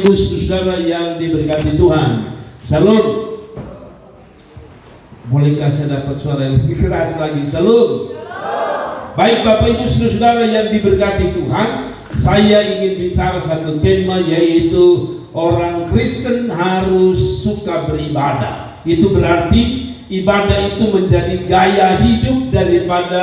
Saudara yang diberkati Tuhan, Shalom. Bolehkah saya dapat suara yang lebih keras lagi? Shalom. Baik Bapak Ibu Saudara yang diberkati Tuhan, saya ingin bicara satu tema, yaitu orang Kristen harus suka beribadah. Itu berarti ibadah itu menjadi gaya hidup daripada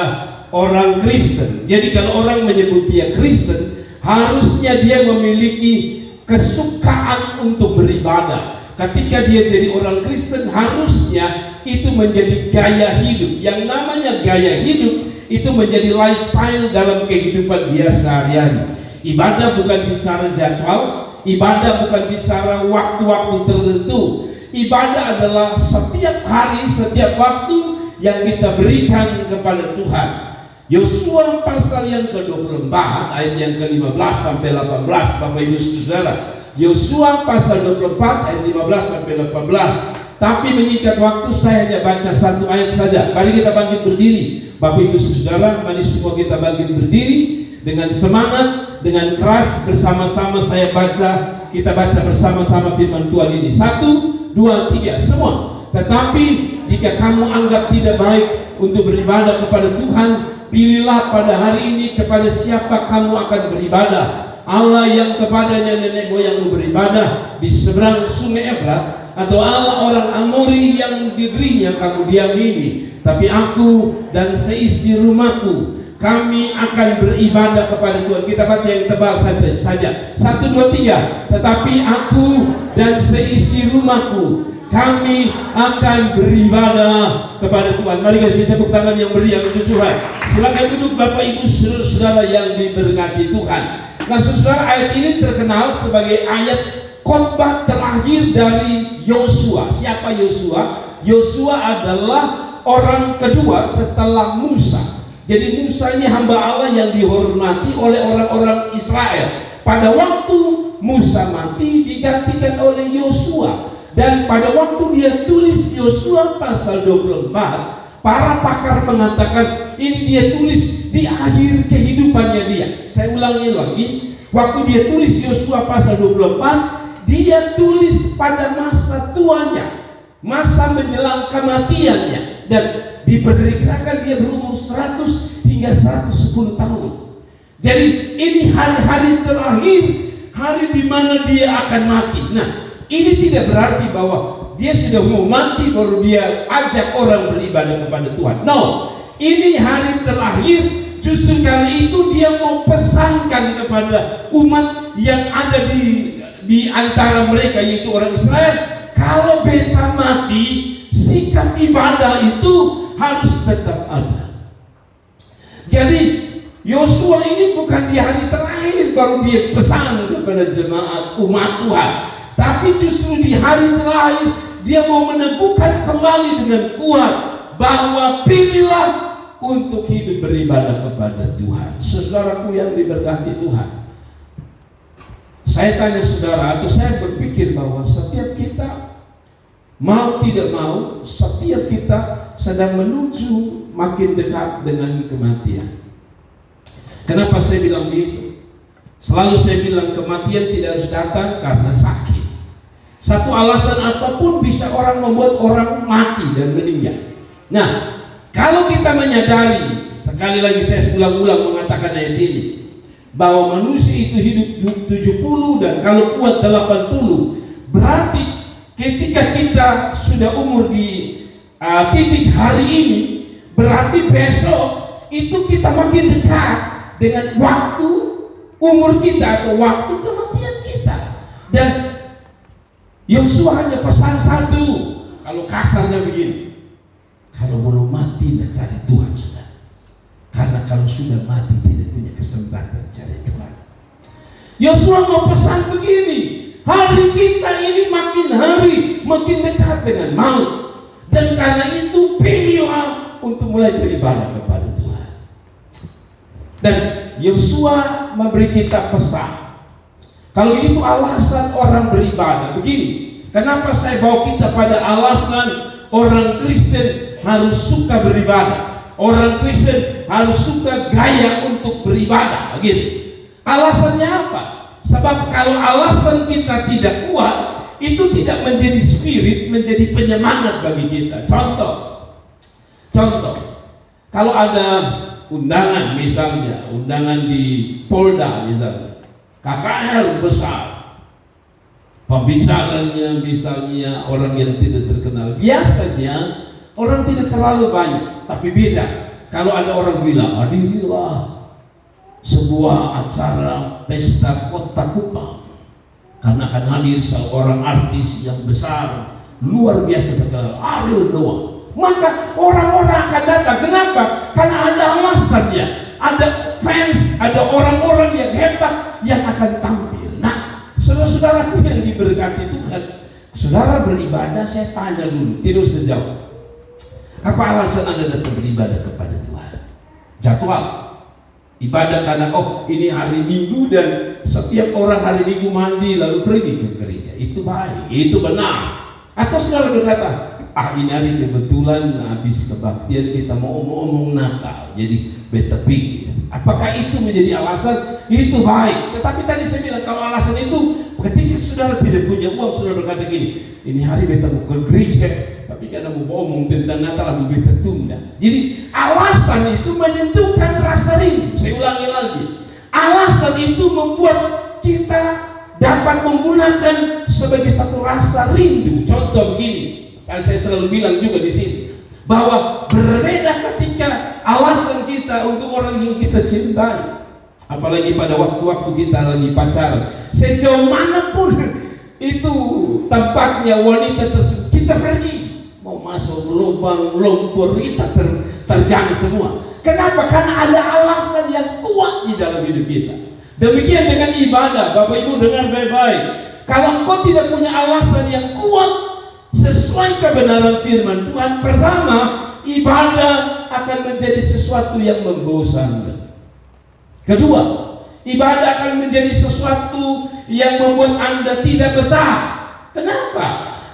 orang Kristen. Jadi kalau orang menyebut dia Kristen, harusnya dia memiliki kesukaan untuk beribadah. Ketika dia jadi orang Kristen, harusnya itu menjadi gaya hidup. Yang namanya gaya hidup itu menjadi lifestyle dalam kehidupan dia sehari-hari. Ibadah bukan bicara jadwal, ibadah bukan bicara waktu-waktu tertentu. Ibadah adalah setiap hari, setiap waktu yang kita berikan kepada Tuhan. Yosua pasal yang ke-24 ayat yang ke-15 sampai 18, Bapak Ibu Saudara. Yosua pasal 24 ayat 15 sampai 18. Tapi mengikat waktu, saya hanya baca satu ayat saja. Mari kita bangkit berdiri, Bapak Ibu Saudara. Mari semua kita bangkit berdiri dengan semangat, dengan keras, bersama-sama saya baca. Kita baca bersama-sama firman Tuhan ini. 1, 2, 3, semua. Tetapi jika kamu anggap tidak baik untuk beribadah kepada Tuhan, pilihlah pada hari ini kepada siapa kamu akan beribadah. Allah yang kepadanya nenek moyangmu beribadah di seberang sungai Efrat, atau Allah orang Amori yang di negerinya kamu diami ini. Tapi aku dan seisi rumahku, kami akan beribadah kepada Tuhan. Kita baca yang tebal saja. 1, 2, 3. Tetapi aku dan seisi rumahku, kami akan beribadah kepada Tuhan. Mari kasih tepuk tangan yang meriah untuk Tuhan. Silakan duduk Bapak Ibu Saudara yang diberkati Tuhan. Nah saudara, ayat ini terkenal sebagai ayat khotbah terakhir dari Yosua. Siapa Yosua? Yosua adalah orang kedua setelah Musa. Jadi Musa ini hamba Allah yang dihormati oleh orang-orang Israel. Pada waktu Musa mati, digantikan oleh Yosua. Dan pada waktu dia tulis Yosua pasal 24, para pakar mengatakan ini dia tulis di akhir kehidupannya dia. Saya ulangi lagi, waktu dia tulis Yosua pasal 24, dia tulis pada masa tuanya, masa menjelang kematiannya, dan diperkirakan dia berumur 100 hingga 110 tahun. Jadi ini hari-hari terakhir, hari di mana dia akan mati. Nah, ini tidak berarti bahwa dia sudah mau mati baru dia ajak orang beribadah kepada Tuhan. No, ini hari terakhir. Justru karena itu dia mau pesankan kepada umat yang ada di antara mereka, yaitu orang Israel, kalau beta mati, sikap ibadah itu harus tetap ada. Jadi Yosua ini bukan di hari terakhir baru dia pesan kepada jemaat umat Tuhan, tapi justru di hari terakhir dia mau meneguhkan kembali dengan kuat bahwa pilihlah untuk hidup beribadah kepada Tuhan. Saudaraku yang diberkati Tuhan, saya tanya saudara, atau saya berpikir bahwa setiap kita mau tidak mau, setiap kita sedang menuju makin dekat dengan kematian. Kenapa saya bilang begitu? Selalu saya bilang kematian tidak harus datang karena sakit. Satu alasan apapun bisa orang membuat orang mati dan meninggal. Nah, kalau kita menyadari, sekali lagi saya ulang-ulang mengatakan ayat ini, bahwa manusia itu hidup 70 dan kalau kuat 80, berarti ketika kita sudah umur di titik hari ini, berarti besok itu kita makin dekat dengan waktu umur kita atau waktu kematian kita. Dan Yosua hanya pesan satu, kalau kasarnya begini, kalau belum mati, nah cari Tuhan sudah. Karena kalau sudah mati tidak punya kesempatan cari Tuhan. Yosua mau pesan begini, hari kita ini makin hari makin dekat dengan maut. Dan karena itu pilihlah untuk mulai beribadah kepada Tuhan. Dan Yosua memberi kita pesan. Kalau begitu alasan orang beribadah begini. Kenapa saya bawa kita pada alasan orang Kristen harus suka beribadah, orang Kristen harus suka gaya untuk beribadah, begitu. Alasannya apa? Sebab kalau alasan kita tidak kuat, itu tidak menjadi spirit, menjadi penyemangat bagi kita. Contoh, kalau ada undangan misalnya, undangan di Polda misalnya, KKR besar, pembicaranya misalnya orang yang tidak terkenal, biasanya orang tidak terlalu banyak. Tapi beda kalau ada orang bilang, hadirilah sebuah acara pesta Kota Kupang, karena akan hadir seorang artis yang besar, luar biasa terkenal, Ariel Noah. Maka orang-orang akan datang. Kenapa? Karena ada alasannya, ada fans, ada orang-orang yang hebat yang akan tampil. Nah, saudara-saudaraku yang diberkati Tuhan, saudara beribadah, saya tanya dulu, tidak usah jawab. Apa alasan Anda datang beribadah kepada Tuhan? Jadwal ibadah karena ini hari Minggu dan setiap orang hari Minggu mandi lalu pergi ke gereja. Itu baik, itu benar. Atau saudara berkata, ini hari kebetulan habis kebaktian kita mau omong Natal, jadi beta pergi. Apakah itu menjadi alasan? Itu baik. Tetapi tadi saya bilang, kalau alasan itu ketika saudara tidak punya uang, saudara berkata gini, ini hari beta mau ke gereja, tapi karena mau ngomong tentang Natal, mau beta tunda. Jadi alasan itu menentukan rasa rindu. Saya ulangi lagi, alasan itu membuat kita dapat menggunakan sebagai satu rasa rindu. Contoh begini, kan saya selalu bilang juga di sini, bahwa berbeda ketika alasan kita untuk orang yang kita cintai, apalagi pada waktu-waktu kita lagi pacaran. Sejauh manapun itu tempatnya wanita tersebut, kita pergi. Mau masuk lubang lumpur, kita terjang semua. Kenapa? Karena ada alasan yang kuat di dalam hidup kita. Demikian dengan ibadah. Bapak Ibu dengar baik-baik. Kalau engkau tidak punya alasan yang kuat sesuai kebenaran firman Tuhan, pertama, ibadah akan menjadi sesuatu yang membosankan. Kedua, ibadah akan menjadi sesuatu yang membuat Anda tidak betah. Kenapa?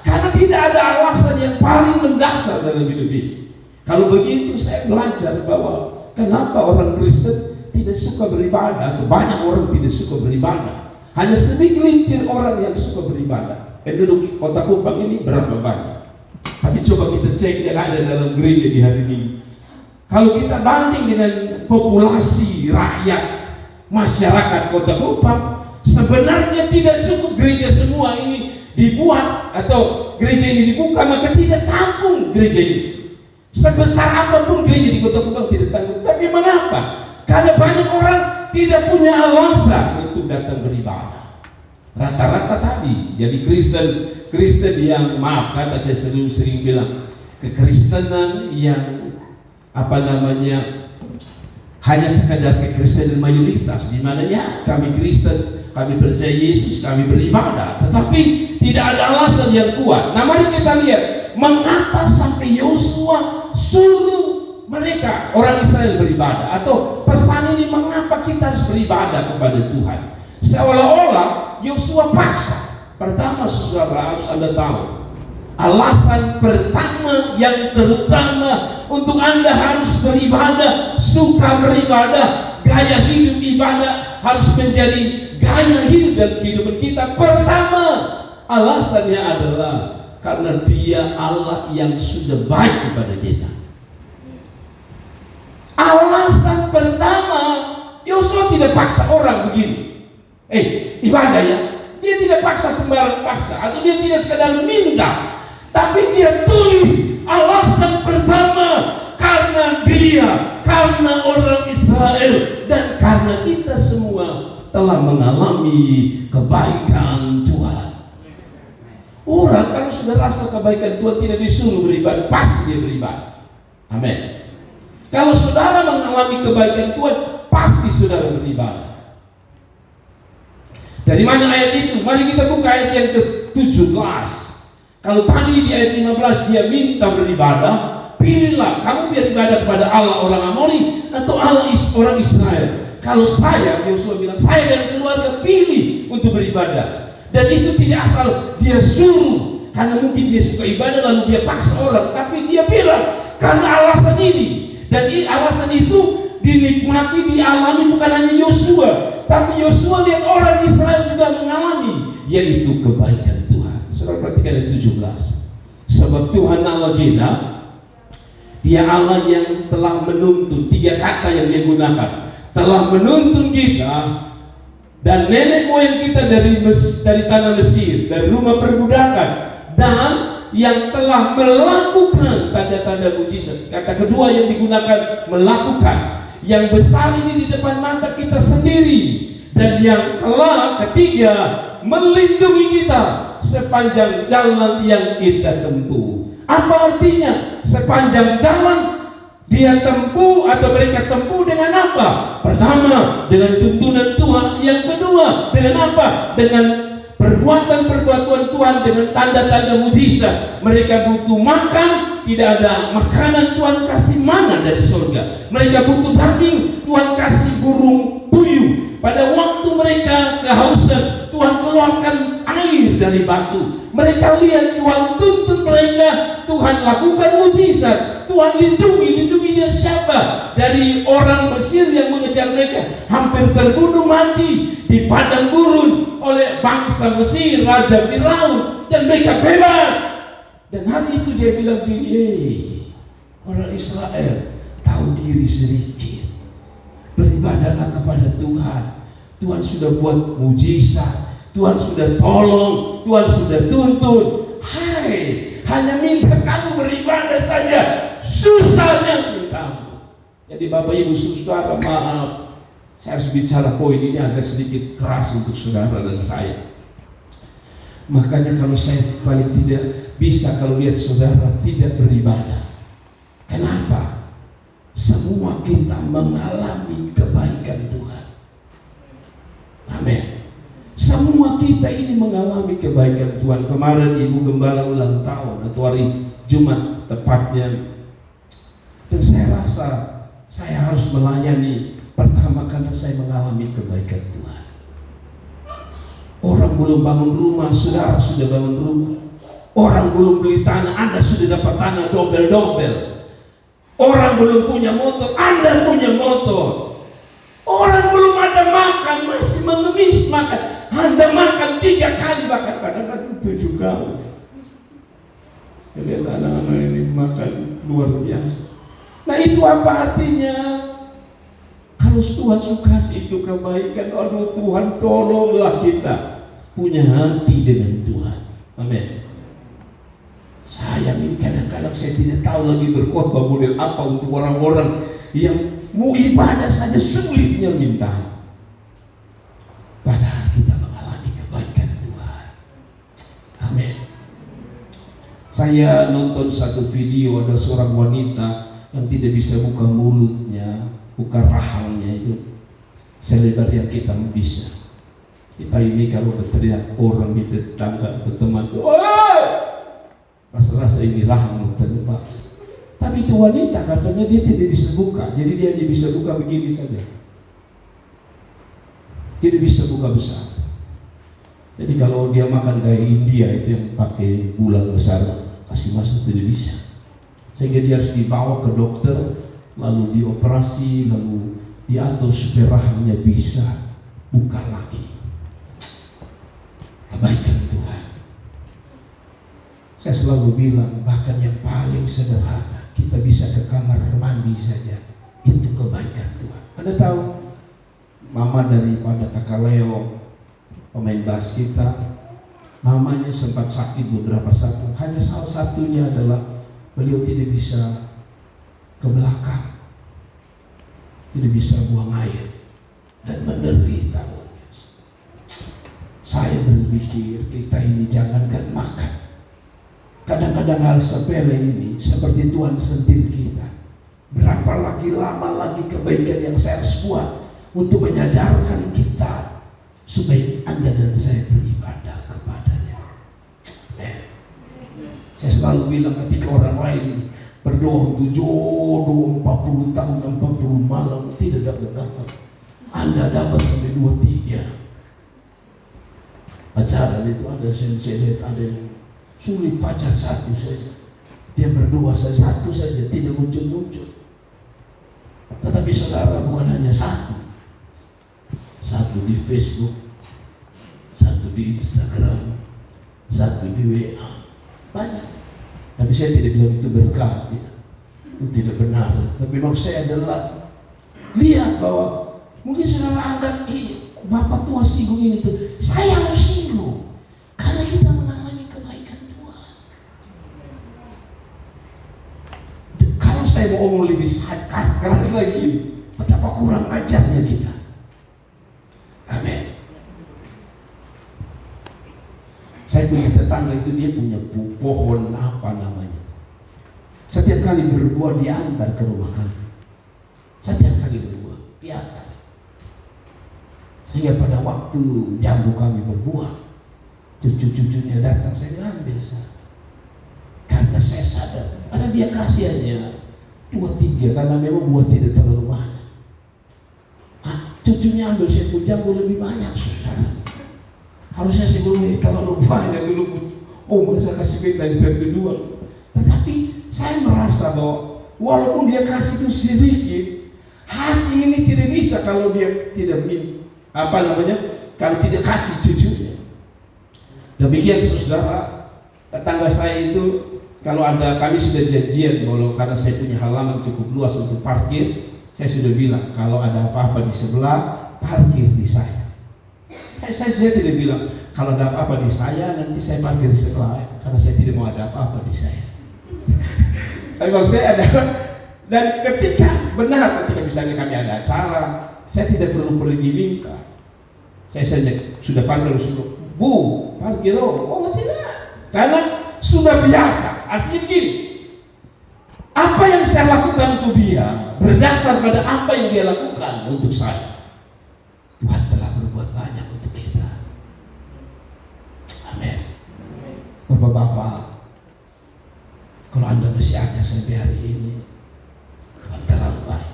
Karena tidak ada alasan yang paling mendasar dalam hidup ini. Kalau begitu saya belajar bahwa kenapa orang Kristen tidak suka beribadah, atau banyak orang tidak suka beribadah. Hanya sedikit orang yang suka beribadah. Penduduk Kota Kupang ini berapa banyak? Tapi coba kita cek yang ada dalam gereja di hari ini. Kalau kita banding dengan populasi rakyat masyarakat Kota Kupang, sebenarnya tidak cukup gereja semua ini dibuat atau gereja ini dibuka, maka tidak tampung gereja ini. Sebesar apapun gereja di Kota Kupang tidak tampung. Tapi mengapa? Karena banyak orang tidak punya alasan untuk datang beribadah. Rata-rata tadi jadi Kristen yang, maaf kata saya sering bilang, kekristenan yang hanya sekadar kekristenan mayoritas, di mana ya kami Kristen, kami percaya Yesus, kami beribadah, tetapi tidak ada alasan yang kuat. Nah, mari kita lihat mengapa sampai Yosua suruh mereka orang Israel beribadah, atau pesan ini mengapa kita harus beribadah kepada Tuhan. Seolah-olah Yosua paksa. Pertama, saudara harus Anda tahu, alasan pertama yang terutama untuk Anda harus beribadah, suka beribadah, gaya hidup ibadah harus menjadi gaya hidup dan kehidupan kita. Pertama, alasannya adalah karena Dia Allah yang sudah baik kepada kita. Alasan pertama, Yosua tidak paksa orang begini, ibadah ya. Dia tidak paksa sembarang paksa, atau dia tidak sekadar minta, tapi dia tulis alasan pertama, karena orang Israel, dan karena kita semua telah mengalami kebaikan Tuhan. Orang kalau sudah rasa kebaikan Tuhan tidak disuruh beribadah, pasti dia beribadah. Amin. Kalau saudara mengalami kebaikan Tuhan, pasti saudara beribadah. Dari mana ayat itu? Mari kita buka ayat yang ke-17. Kalau tadi di ayat 15 dia minta beribadah, pilihlah kamu beribadah kepada Allah orang Amori atau Allah orang Israel. Kalau saya, Yosua bilang, saya dan keluarga pilih untuk beribadah. Dan itu tidak asal dia suruh, karena mungkin dia suka ibadah lalu dia paksa orang, tapi dia bilang karena alasan ini. Dan alasan itu dinikmati, dialami bukan hanya Yosua, Tapi Yosua lihat orang Israel juga mengalami, yaitu kebaikan Tuhan. Saudara perhatikan ayat 17. Sebab Tuhan Allah kita, Dia Allah yang telah menuntun, 3 kata yang Dia gunakan, telah menuntun kita dan nenek moyang kita dari tanah Mesir, dari rumah perbudakan, dan yang telah melakukan tanda-tanda mujizat. Kata kedua yang digunakan, melakukan. Yang besar ini di depan mata kita sendiri. Dan yang telah ketiga, melindungi kita sepanjang jalan yang kita tempuh. Apa artinya? Sepanjang jalan dia tempuh atau mereka tempuh dengan apa? Pertama, dengan tuntunan Tuhan. Yang kedua, dengan apa? Dengan perbuatan-perbuatan Tuhan, dengan tanda-tanda mujizat. Mereka butuh makan, tidak ada makanan, Tuhan kasih mana dari surga. Mereka butuh daging, Tuhan kasih burung puyuh. Pada waktu mereka kehausan, Tuhan keluarkan air dari batu. Mereka lihat Tuhan tuntun mereka, Tuhan lakukan mujizat. Tuhan lindungi dari siapa? Dari orang Mesir yang mengejar mereka, hampir terbunuh mati di padang gurun oleh bangsa Mesir, Raja Firaun, dan mereka bebas. Dan hari itu dia bilang gini, orang Israel, tahu diri sedikit, beribadahlah kepada Tuhan. Tuhan sudah buat mujizat, Tuhan sudah tolong, Tuhan sudah tuntun. Hai, hanya minta kamu beribadah saja, susahnya minta ampun. Jadi Bapak Ibu Saudara, maaf, saya harus bicara poin ini agak sedikit keras untuk saudara dan saya. Makanya kalau saya paling tidak bisa kalau lihat saudara tidak beribadah. Kenapa? Semua kita mengalami kebaikan Tuhan. Amin. Semua kita ini mengalami kebaikan Tuhan. Kemarin Ibu Gembala ulang tahun atau hari Jumat tepatnya. Dan saya rasa saya harus melayani pertama karena saya mengalami kebaikan Tuhan. Orang belum bangun rumah, saudara sudah bangun rumah. Orang belum beli tanah, Anda sudah dapat tanah dobel-dobel. Orang belum punya motor, Anda punya motor. Orang belum ada makan, masih mengemis makan, Anda makan 3 kali, bahkan kadang-kadang 7 kali. Lihat anak-anak ini makan luar biasa. Nah itu apa artinya? Kalau Tuhan suka itu kebaikan, aduh Tuhan tolonglah kita punya hati dengan Tuhan. Amin. Saya ini kadang-kadang saya tidak tahu lagi berkhotbah model apa untuk orang-orang yang mau ibadah saja sulitnya minta. Padahal kita mengalami kebaikan Tuhan. Amin. Saya nonton satu video, ada seorang wanita yang tidak bisa buka mulutnya, buka rahangnya itu selebar yang kita bisa. Kita ini kalau berteriak orang di tetangga atau teman, rasa-rasa ini rahang terlepas. Tapi itu wanita katanya dia tidak bisa buka, jadi dia hanya bisa buka begini saja. Tidak bisa buka besar. Jadi kalau dia makan gaya India itu yang pakai bulan besar, kasih masuk tidak bisa. Sehingga dia harus dibawa ke dokter, lalu dioperasi, lalu diatur supaya rahangnya bisa buka lagi. Kebaikan Tuhan. Saya selalu bilang, bahkan yang paling sederhana, kita bisa ke kamar mandi saja, itu kebaikan Tuhan. Anda tahu, mama daripada kakak Leo, pemain bass kita, mamanya sempat sakit beberapa saat. Hanya salah satunya adalah beliau tidak bisa ke belakang, tidak bisa buang air, dan menderita. Saya berpikir kita ini jangankan makan, kadang-kadang hal sepele ini seperti Tuhan sentil kita. Berapa lagi lama lagi kebaikan yang saya harus buat untuk menyadarkan kita supaya Anda dan saya beribadah kepadanya. Saya selalu bilang ketika orang lain berdoa untuk jodoh 40 tahun 40 malam tidak dapat, Anda dapat sampai 2-3. Pacaran itu ada, saya lihat ada yang sulit pacar satu saja. Dia berdoa satu saja, tidak muncul-muncul. Tetapi saudara bukan hanya satu. Satu di Facebook, satu di Instagram, satu di WA. Banyak. Tapi saya tidak bilang itu berkah, itu tidak benar. Tapi maksud saya adalah lihat bahwa mungkin saudara anggap Bapak tua singgung ini tuh. Saya harus singgung karena kita mengalami kebaikan Tuhan. Kalau saya mau ngomong lebih keras lagi, betapa kurang ajarnya kita. Amin. Saya punya tetangga itu, dia punya pohon apa namanya. Setiap kali berbuah diantar ke rumah kami. Setiap kali berbuah diantar. Sehingga pada waktu jambu kami berbuah, cucu-cucunya datang, saya ambil saya. Karena saya sadar, karena dia kasihannya 2-3, karena memang buah tidak terlalu banyak. Cucunya ambil satu jambu lebih banyak, saudara. Harusnya saya belum terlalu banyak dulu. Oh, masa kasih beda di 1-2. Tetapi saya merasa bahwa walaupun dia kasih itu sedikit, hati ini tidak bisa kalau dia tidak kalau tidak kasih cucunya. Demikian saudara, tetangga saya itu kalau kami sudah janjian, karena saya punya halaman cukup luas untuk parkir. Saya sudah bilang kalau ada apa-apa di sebelah, parkir di saya. Saya tidak bilang kalau ada apa-apa di saya, nanti saya parkir di sebelah, karena saya tidak mau ada apa-apa di saya. Tapi maksud saya adalah, dan ketika misalnya kami ada acara, saya tidak perlu pergi minta. Saya saja sudah parkir, Bu, parkir, oh tidak, karena sudah biasa. Artinya begini, apa yang saya lakukan untuk dia berdasar pada apa yang dia lakukan untuk saya. Tuhan telah berbuat banyak untuk kita. Amin. Bapak-bapak, kalau Anda masih ada sampai hari ini, Tuhan terlalu baik.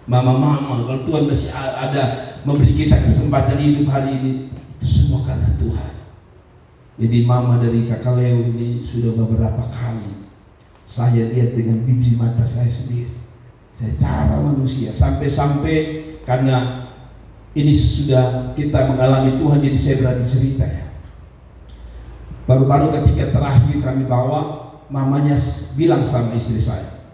Mama-mama, kalau Tuhan masih ada memberi kita kesempatan hidup hari ini, itu semua karena Tuhan. Jadi mama dari kakak Leo ini sudah beberapa kali saya lihat dengan biji mata saya sendiri. Saya cara manusia sampai karena ini sudah kita mengalami Tuhan, jadi saya berani cerita ya. Baru-baru ketika terakhir kami bawa, mamanya bilang sama istri saya,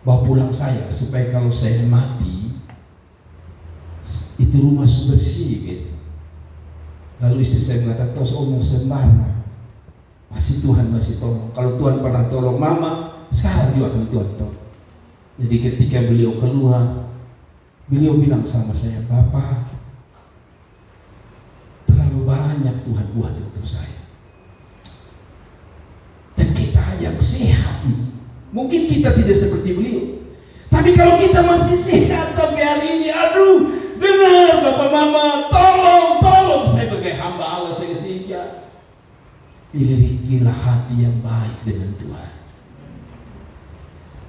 bawa pulang saya supaya kalau saya mati itu rumah bersih gitu. Lalu istri saya mengatakan, tos omong sembarang, masih Tuhan masih tolong. Kalau Tuhan pernah tolong mama, sekarang juga akan Tuhan tolong. Jadi ketika beliau keluar, beliau bilang sama saya, Bapak, terlalu banyak Tuhan buat untuk saya. Dan kita yang sehat ini, mungkin kita tidak seperti beliau, tapi kalau kita masih sehat sampai hari ini, aduh, dengar Bapak Mama, tolong saya sebagai hamba Allah, saya sehingga milikilah hati yang baik dengan Tuhan.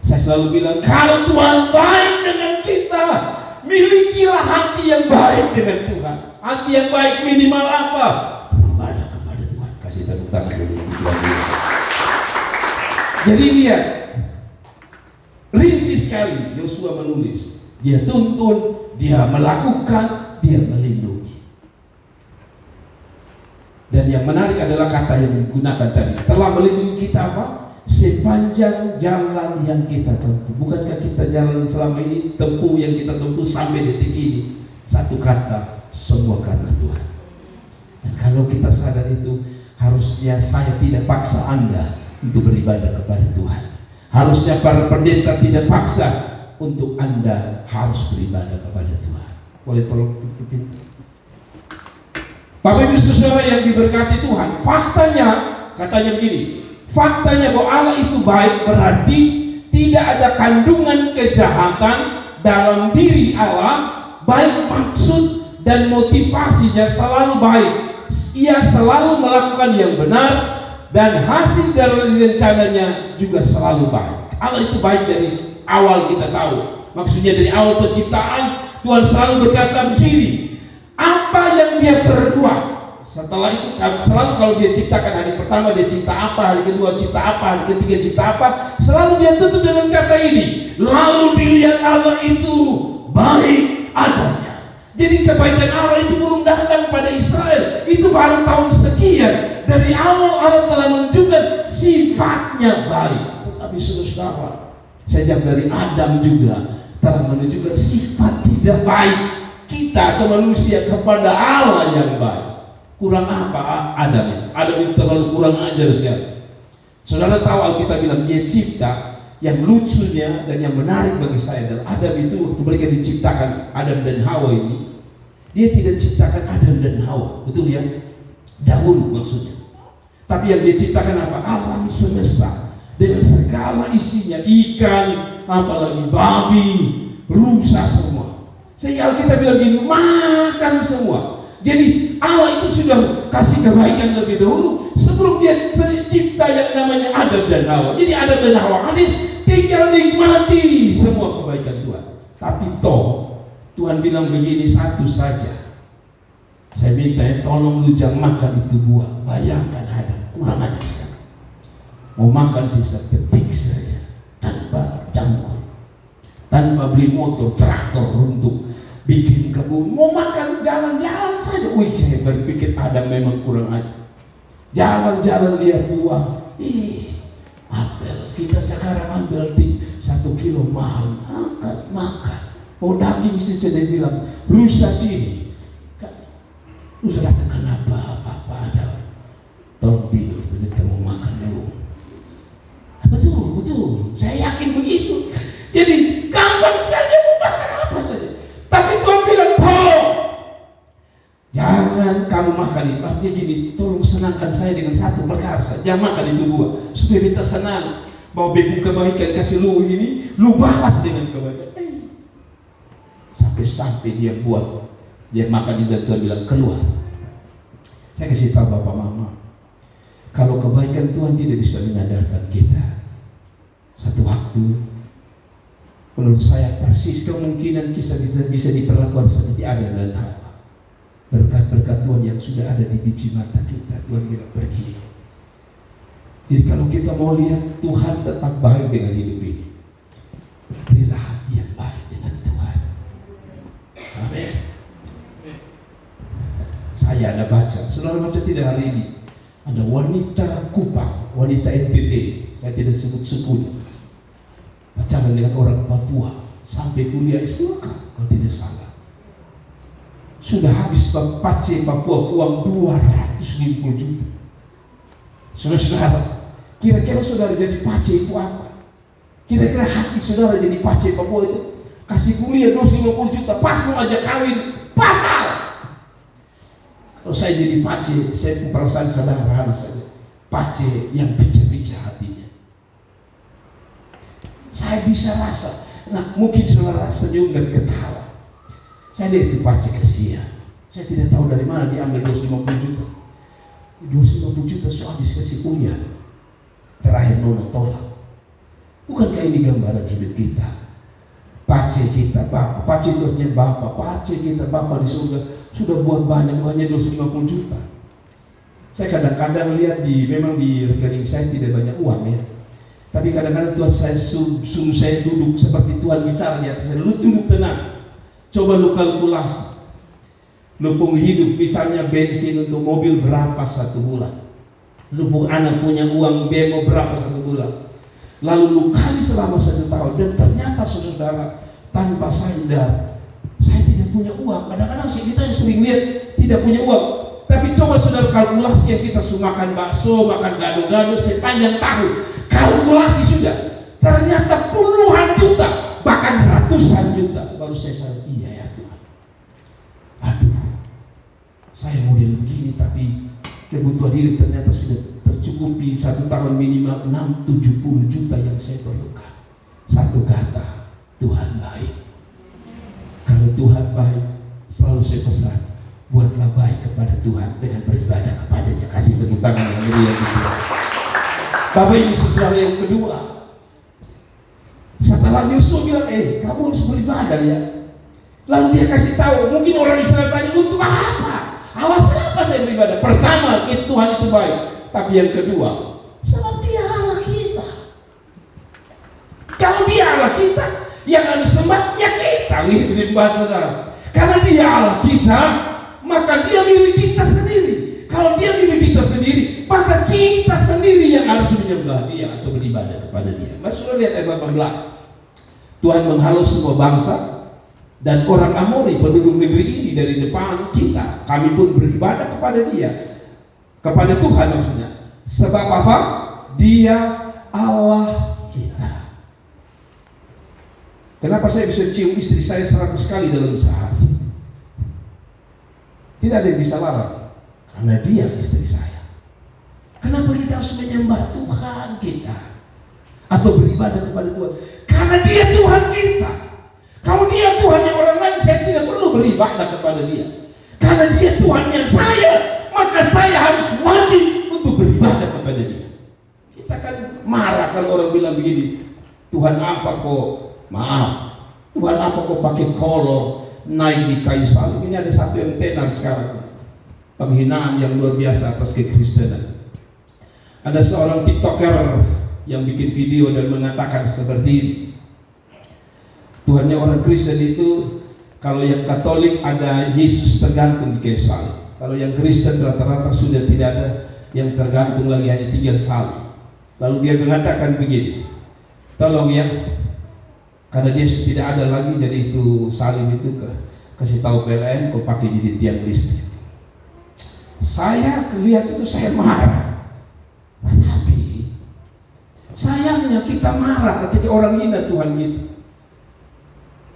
Saya selalu bilang, kalau Tuhan baik dengan kita, milikilah hati yang baik dengan Tuhan. Hati yang baik minimal apa? Beribadah kepada Tuhan. Kasih tepuk tangan dulu. Jadi lihat, rinci sekali Yosua menulis. Dia tuntun, dia melakukan, dia melindungi. Dan yang menarik adalah kata yang digunakan tadi. Telah melindungi kita apa? Sepanjang jalan yang kita tempuh. Bukankah kita jalan selama ini, tempuh yang kita tempuh sampai detik ini, satu kata, semua karena Tuhan. Dan kalau kita sadar itu, harusnya saya tidak paksa Anda untuk beribadah kepada Tuhan. Harusnya para pendeta tidak paksa untuk Anda harus beribadah kepada Tuhan. Boleh tolong tutupin? Bapak Ibu Saudara yang diberkati Tuhan, faktanya katanya begini, faktanya bahwa Allah itu baik berarti tidak ada kandungan kejahatan dalam diri Allah, baik maksud dan motivasinya selalu baik. Ia selalu melakukan yang benar dan hasil dari rencananya juga selalu baik. Allah itu baik dari awal, kita tahu. Maksudnya dari awal penciptaan Tuhan selalu berkata begini, apa yang dia perbuat. Setelah itu selalu kalau dia ciptakan, hari pertama dia cipta apa, hari kedua cipta apa, hari ketiga cipta apa, selalu dia tutup dengan kata ini, lalu dilihat Allah itu baik adanya. Jadi kebaikan Allah itu belum datang pada Israel, itu baru tahun sekian. Dari awal Allah telah menunjukkan sifatnya baik. Tetapi saudara, sejak dari Adam juga telah menunjukkan sifat tidak baik kita atau manusia kepada Allah yang baik. Kurang apa Adam itu? Adam itu terlalu kurang ajar sekali. Saudara tahu Alkitab bilang dia cipta. Yang lucunya dan yang menarik bagi saya adalah Adam itu waktu mereka diciptakan, Adam dan Hawa ini, dia tidak ciptakan Adam dan Hawa, betul ya? Dahulu maksudnya. Tapi yang dia ciptakan apa? Alam semesta dengan segala isinya, ikan, apalagi babi, rusa semua. Sehingga Alkitab bilang gini, makan semua. Jadi Allah itu sudah kasih kebaikan lebih dahulu sebelum dia cipta yang namanya Adam dan Hawa. Jadi Adam dan Hawa hadir, tinggal nikmati semua kebaikan Tuhan. Tapi Tuhan bilang begini satu saja. Saya minta tolong lu jangan makan itu buah. Bayangkan Adam, kurang aja sekali. Mau makan sisa petik saja tanpa campur, tanpa beli motor, traktor untuk bikin kebun, mau makan jalan-jalan saja. Wih, saya berpikir Adam memang kurang aja. Jalan-jalan lihat buah. Apel, kita sekarang ambil 1 kilo mahal, angkat makan. Mau daging sih dia bilang, rusa sini. Rusa kata kenapa apa ada? Tolong tidur, kita mau makan dulu. Betul, saya yakin begitu. Jadi gampang sekali dia mau makan apa saja. Tapi Tuhan bilang, jangan kamu makan itu. Artinya gini, tolong senangkan saya dengan satu perkara saja. Jangan makan itu buah, supaya kita senang. Mau bebuk kebaikan kasih lu ini, lu balas dengan kebaikan. Sampai dia buat, dia makan itu, Tuhan bilang keluar. Saya kasih tahu bapak mama, kalau kebaikan Tuhan tidak bisa menyadarkan kita, satu waktu menurut saya persis kemungkinan kita bisa diperlakukan seperti Adam dan Hawa. Berkat-berkat Tuhan yang sudah ada di biji mata kita, Tuhan bilang pergi. Jadi kalau kita mau lihat Tuhan tetap baik dengan hidup ini, berilah hati yang baik dengan Tuhan. Amin. Saya ada baca, saudara baca tidak hari ini, ada wanita Kupang, wanita NTT, saya tidak sebut sukunya, pacaran dengan orang Papua sampai kuliah S2 kalau tidak salah. Sudah habis Pace Papua uang 250 juta. Saudara, kira-kira saudara jadi Pace itu apa? Kira-kira hati saudara jadi Pace Papua itu kasih kuliah 250 juta, pas mau ajak kawin, batal. Kalau saya jadi Pace, saya perasaan sederhana saja. Pace yang pecah-pecah hatinya. Saya bisa rasa. Nah, mungkin saudara senyum dan ketawa. Saya lihat itu Pace kasihan. Saya tidak tahu dari mana dia ambil 250 juta. 250 juta so habis kasih kuliah. Terakhir Nona tolak. Bukankah ini gambaran hidup kita? Pace kita Bapak, Pace itu artinya Bapak, Pace kita Bapak di surga sudah buat banyak, hanya 250 juta. Saya kadang-kadang lihat memang di rekening saya tidak banyak uang ya. Tapi kadang-kadang Tuhan saya suruh saya duduk seperti Tuhan bicara di atas saya. Lu duduk tenang. Coba lu kalkulasi. Lu hidup misalnya bensin untuk mobil berapa satu bulan. Lu anak punya uang bemo berapa satu bulan. Lalu lu kali selama 1 tahun. Dan ternyata saudara tanpa sadar saya tidak punya uang. Kadang-kadang kita sering lihat tidak punya uang. Tapi coba saudara kalkulasi yang kita makan bakso, makan gado-gado sepanjang tahun. Kalkulasi sudah, ternyata puluhan juta, bahkan ratusan juta. Baru saya sadar, iya ya Tuhan. Aduh, saya model begini tapi kebutuhan hidup ternyata sudah tercukupi 1 tahun minimal 6-70 juta yang saya perlukan. Satu kata, Tuhan baik. Kalau Tuhan baik, selalu saya pesan, buatlah baik kepada Tuhan dengan beribadah kepadanya. Kasih tepuk tangan yang mulia gitu. Bapak Ibu saudara yang kedua, setelah Yusuf bilang, kamu harus beribadah ya. Lalu dia kasih tahu, mungkin orang Israel tanya, untuk apa? Alasan apa saya beribadah? Pertama, Tuhan itu baik. Tapi yang kedua, sebab dia Allah kita. Kalau dia Allah kita, yang harus sembah ya kita. Wih, bahasa saudara. Karena dia Allah kita, maka dia milik kita sendiri. Kalau dia milik kita sendiri, maka kita sendiri yang harus menyembah dia atau beribadah kepada dia. Mari saudara lihat ayat 18. Tuhan menghalau semua bangsa dan orang Amori penduduk negeri ini dari depan kita. Kami pun beribadah kepada dia, kepada Tuhan maksudnya. Sebab apa? Dia Allah kita. Kenapa saya bisa cium istri saya 100 kali dalam sehari? Tidak ada yang bisa larang. Karena dia istri saya. Kenapa kita harus menyembah Tuhan kita atau beribadah kepada Tuhan? Karena dia Tuhan kita. Kalau dia Tuhannya orang lain, saya tidak perlu beribadah kepada dia. Karena dia Tuhannya saya, maka saya harus wajib untuk beribadah kepada dia. Kita kan marah kalau orang bilang begini, Tuhan apa kok, maaf, Tuhan apa kok pakai kolor naik di kayu salib. Ini ada satu yang tenar sekarang, penghinaan yang luar biasa atas kekristenan. Ada seorang TikToker yang bikin video dan mengatakan seperti ini, Tuhannya orang Kristen itu, kalau yang Katolik ada Yesus tergantung di kayu salib. Kalau yang Kristen rata-rata sudah tidak ada yang tergantung lagi, hanya tinggal salib. Lalu dia mengatakan begini, tolong ya, karena dia tidak ada lagi, jadi itu salib itu kasih tahu PLN, kau pakai jadi tiang listrik. Saya lihat itu saya marah. Tetapi sayangnya kita marah ketika orang hina Tuhan kita.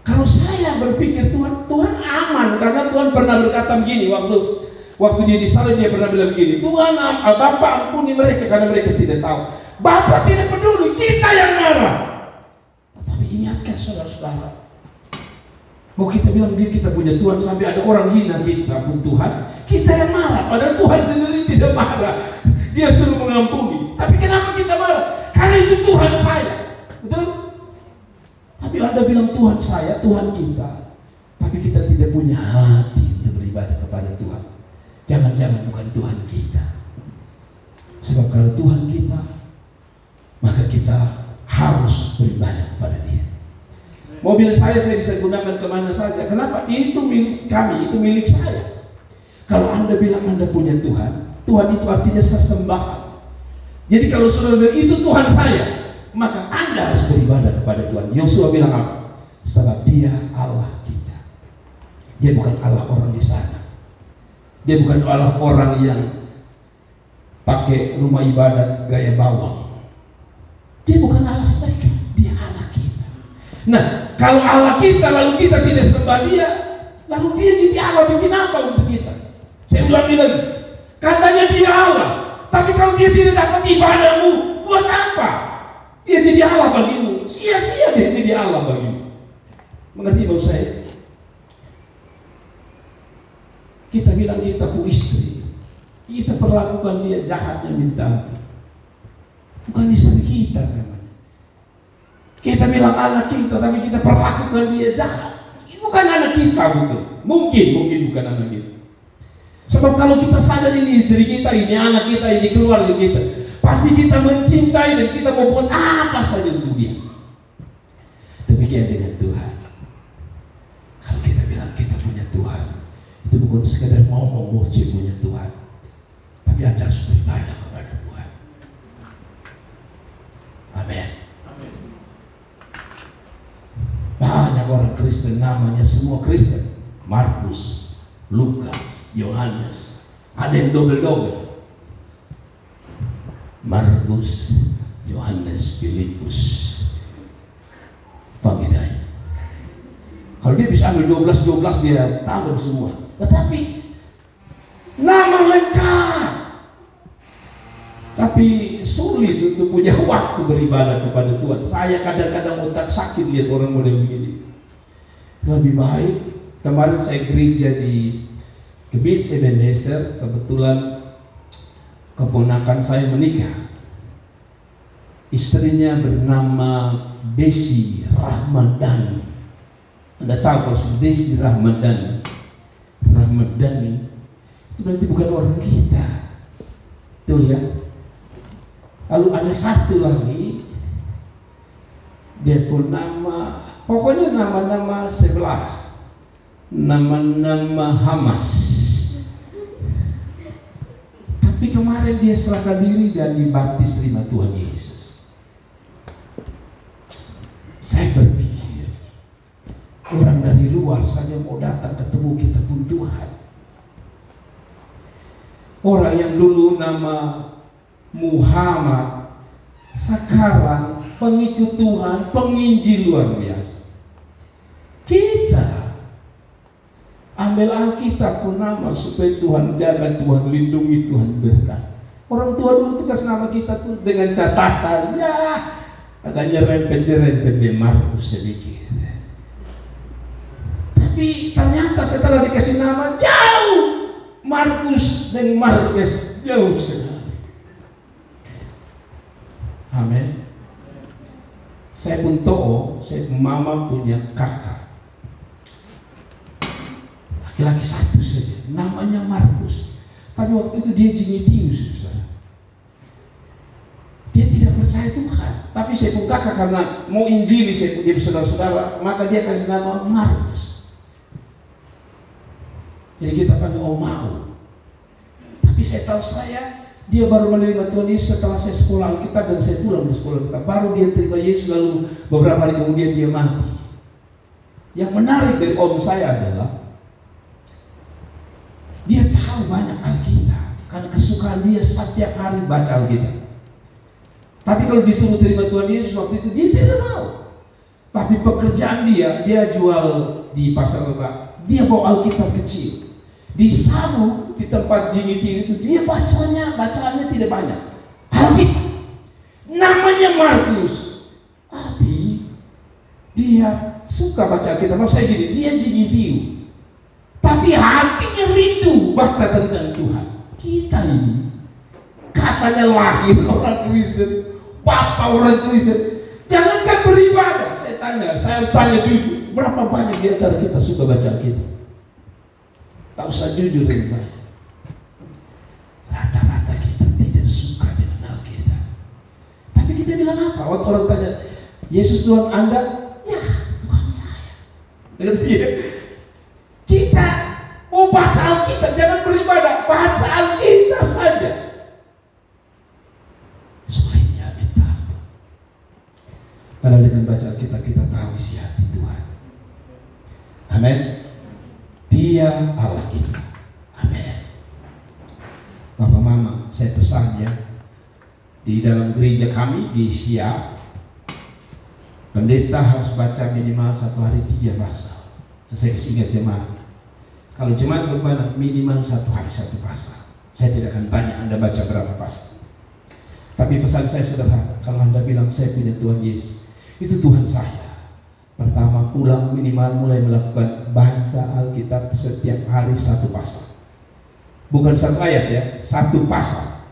Kalau saya berpikir Tuhan aman, karena Tuhan pernah berkata begini waktu dia disalib, dia pernah bilang begini, Tuhan Bapa ampuni mereka karena mereka tidak tahu. Bapa tidak peduli, kita yang marah. Tetapi ingatkan saudara-saudara, mau kita bilang dia kita punya Tuhan, sampai ada orang hina kita pun Tuhan, kita yang marah. Padahal Tuhan sendiri tidak marah, dia suruh mengampuni. Tapi kenapa kita marah? Karena itu Tuhan saya, betul? Tapi Anda bilang Tuhan saya, Tuhan kita, tapi kita tidak punya hati untuk beribadah kepada Tuhan. Jangan-jangan bukan Tuhan kita. Sebab kalau Tuhan kita, maka kita harus beribadah kepada Dia. Mobil saya bisa gunakan kemana saja. Kenapa? Itu milik kami, itu milik saya. Kalau Anda bilang Anda punya Tuhan, Tuhan itu artinya sesembahan. Jadi kalau saudara bilang itu Tuhan saya, maka Anda harus beribadah kepada Tuhan. Yosua bilang apa? Sebab Dia Allah kita. Dia bukan Allah orang di sana. Dia bukan Allah orang yang pakai rumah ibadat gaya bawang. Dia bukan Allah mereka. Dia Allah kita. Nah, kalau Allah kita lalu kita tidak sembah Dia, lalu Dia jadi Allah bikin apa untuk kita? Saya ulangi lagi. Katanya Dia Allah, tapi kalau Dia tidak dapat ibadahmu, buat apa? Dia jadi Allah bagimu, sia-sia dia jadi Allah bagimu. Mengerti maksud saya? Kita bilang kita pu istri, kita perlakukan dia jahatnya minta ampun. Bukan istri kita kan? Kita bilang anak kita, tapi kita perlakukan dia jahat. Bukan anak kita, betul. Mungkin bukan anak kita. Sebab kalau kita sadar ini istri kita, ini anak kita, ini keluarga kita, pasti kita mencintai dan kita mau buat apa saja untuk dia. Demikian dengan Tuhan. Kalau kita bilang kita punya Tuhan, itu bukan sekadar ngomong muji punya Tuhan, tapi Anda harus beribadah kepada Tuhan. Amin. Banyak orang Kristen namanya semua Kristen, Markus, Lukas, Yohanes, ada yang double-double. Markus, Yohanes, Filipus, Pangidai. Kalau dia bisa ambil 12 dia tambah semua. Tetapi nama lengkap, tapi sulit untuk punya waktu beribadah kepada Tuhan. Saya kadang-kadang otak sakit lihat orang model begini. Lebih baik, kemarin saya gereja di Gebit Ebenezer, kebetulan keponakan saya menikah. Istrinya bernama Desi Rahmadani. Anda tahu kalau Desi Rahmadani itu berarti bukan orang kita. Betul ya? Lalu ada satu lagi, dia pun nama, pokoknya nama-nama sebelah. nama-nama Hamas. Tapi kemarin dia serahkan diri dan dibaptis terima Tuhan Yesus. Saya berpikir, orang dari luar saja mau datang ketemu kita pun Tuhan. Orang yang dulu nama Muhammad, sekarang pengikut Tuhan, penginjil luar biasa. Kita ambil Alkitab pun nama supaya Tuhan jaga, Tuhan lindungi, Tuhan berkati. Orang tua dulu tuh kasih nama kita tuh dengan catatan, ya agak nyerempet di Markus sedikit. Tapi ternyata setelah dikasih nama jauh, Markus dan Markus jauh sekali. Amin. Saya pun tahu, saya mama punya kakak laki-laki satu saja, namanya Markus. Tapi waktu itu dia Timotius, dia tidak percaya Tuhan. Tapi saya pun kakak karena mau injili saya pun jadi saudara-saudara, maka dia kasih nama Markus. Jadi kita panggil Mau. Tapi saya tahu dia baru menerima Tuhan Yesus setelah saya sekolah Alkitab dan saya pulang dari sekolah Alkitab. Baru dia terima Yesus, lalu beberapa hari kemudian dia mati. Yang menarik dari om saya adalah dia tahu banyak Alkitab karena kesukaan dia setiap hari baca Alkitab. Tapi kalau disuruh terima Tuhan Yesus waktu itu dia tidak tahu. Tapi pekerjaan dia jual di pasar Lebak. Dia bawa Alkitab kecil. Di Sabu, di tempat Jiniti itu dia bacaannya tidak banyak. Alkitab. Namanya Markus. Tapi dia suka baca Alkitab. Maksud saya gini, dia Jiniti. Tapi hatinya rindu baca tentang Tuhan. Kita ini katanya lahir orang Kristen, bapak orang Kristen, jangankan beribadah. Saya tanya jujur, berapa banyak di antara kita suka baca Alkitab? Tak usah jujur dengan saya. Rata-rata kita tidak suka dengan Alkitab. Tapi kita bilang apa? Waktu orang tanya, Yesus Tuhan Anda? Ya, Tuhan saya. Dengar dia. Kita mau baca Alkitab, jangan beribadah, baca Alkitab saja. Sulitnya minta apa? Padahal dengan baca Alkitab kita tahu isi hati Tuhan. Amin. Dia Allah kita. Amin. Bapak Mama, saya pesan ya, di dalam gereja kami di Siap, pendeta harus baca minimal 1 hari 3 pasal. Saya kasih ingat jemaat. Kalau jemaat bagaimana? Minimal 1 hari 1 pasal. Saya tidak akan tanya Anda baca berapa pasal. Tapi pesan saya sederhana. Kalau Anda bilang saya punya Tuhan Yesus, itu Tuhan saya. Pertama, pulang minimal mulai melakukan baca Alkitab setiap hari 1 pasal. Bukan 1 ayat ya, 1 pasal.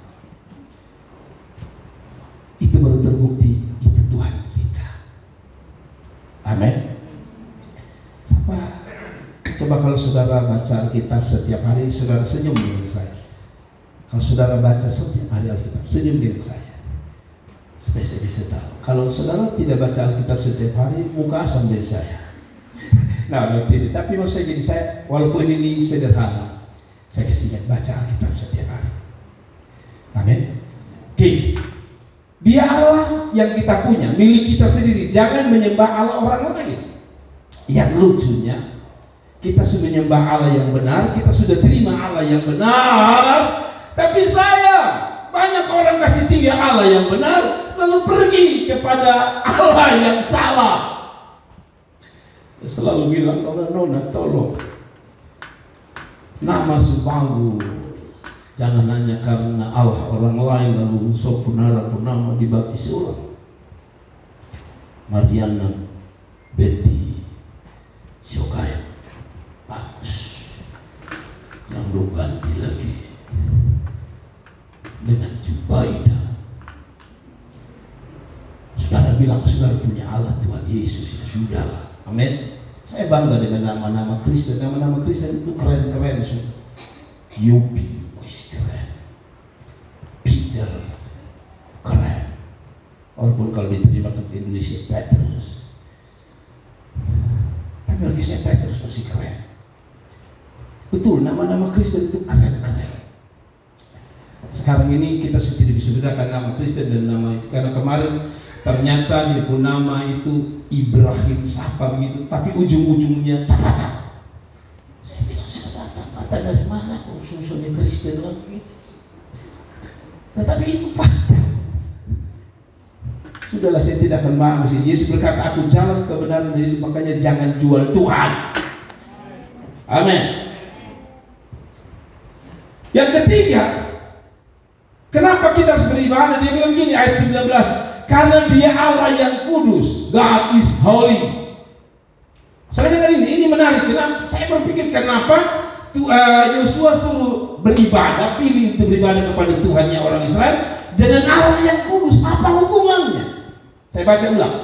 Itu baru terbukti itu Tuhan kita. Amin. Coba kalau saudara baca Alkitab setiap hari, saudara senyum dengan saya. Kalau saudara baca setiap hari Alkitab, senyum dengan saya. Supaya saya bisa tahu. Kalau saudara tidak baca Alkitab setiap hari, muka asam dari saya. Nah, tidak. Tapi maksud saya gini, walaupun ini sederhana, saya kasih ingat baca Alkitab setiap hari. Amin. Oke. Dia Allah yang kita punya, milik kita sendiri. Jangan menyembah Allah orang lain. Yang lucunya, kita sudah menyembah Allah yang benar, kita sudah terima Allah yang benar, tapi banyak orang kasih tinggal Allah yang benar, lalu pergi kepada Allah yang salah. Saya selalu bilang, nona tolong, nama Subanggu jangan hanya karena Allah orang lain lalu sok purnama dibaptis ulang. Mariana Betty Syokaya bagus, yang lu ganti lagi dengan Jubaida. Saudara bilang saudara punya Allah Tuhan Yesus, ya sudahlah. Amin. Saya bangga dengan nama-nama Kristen. Nama-nama Kristen itu keren-keren. Yopi, keren. Peter, keren. Walaupun kalau diterima ke Indonesia Petrus, tapi bagi saya Petrus masih keren. betul nama-nama Kristen itu keren-keren. Sekarang ini kita sudah bisa bedakan nama Kristen dan nama itu, karena kemarin ternyata dia pun nama itu Ibrahim siapa begitu, tapi ujung-ujungnya Tapata. Saya bilang, saudara, Tapata dari mana? Susunnya Kristen lagi. Tetapi itu fakta. Sudahlah, saya tidak akan bahas. Yesus berkata, aku jalan kebenaran dan hidup, makanya jangan jual Tuhan. Amin. Yang ketiga, kenapa kita harus beribadah? Dia bilang begini, ayat 19, karena dia Allah yang kudus. God is holy. Saya dengar ini menarik. Kenapa? Saya berpikir kenapa Yosua suruh beribadah, pilih untuk beribadah kepada Tuhannya orang Israel dengan Allah yang kudus. Apa hubungannya? Saya baca ulang.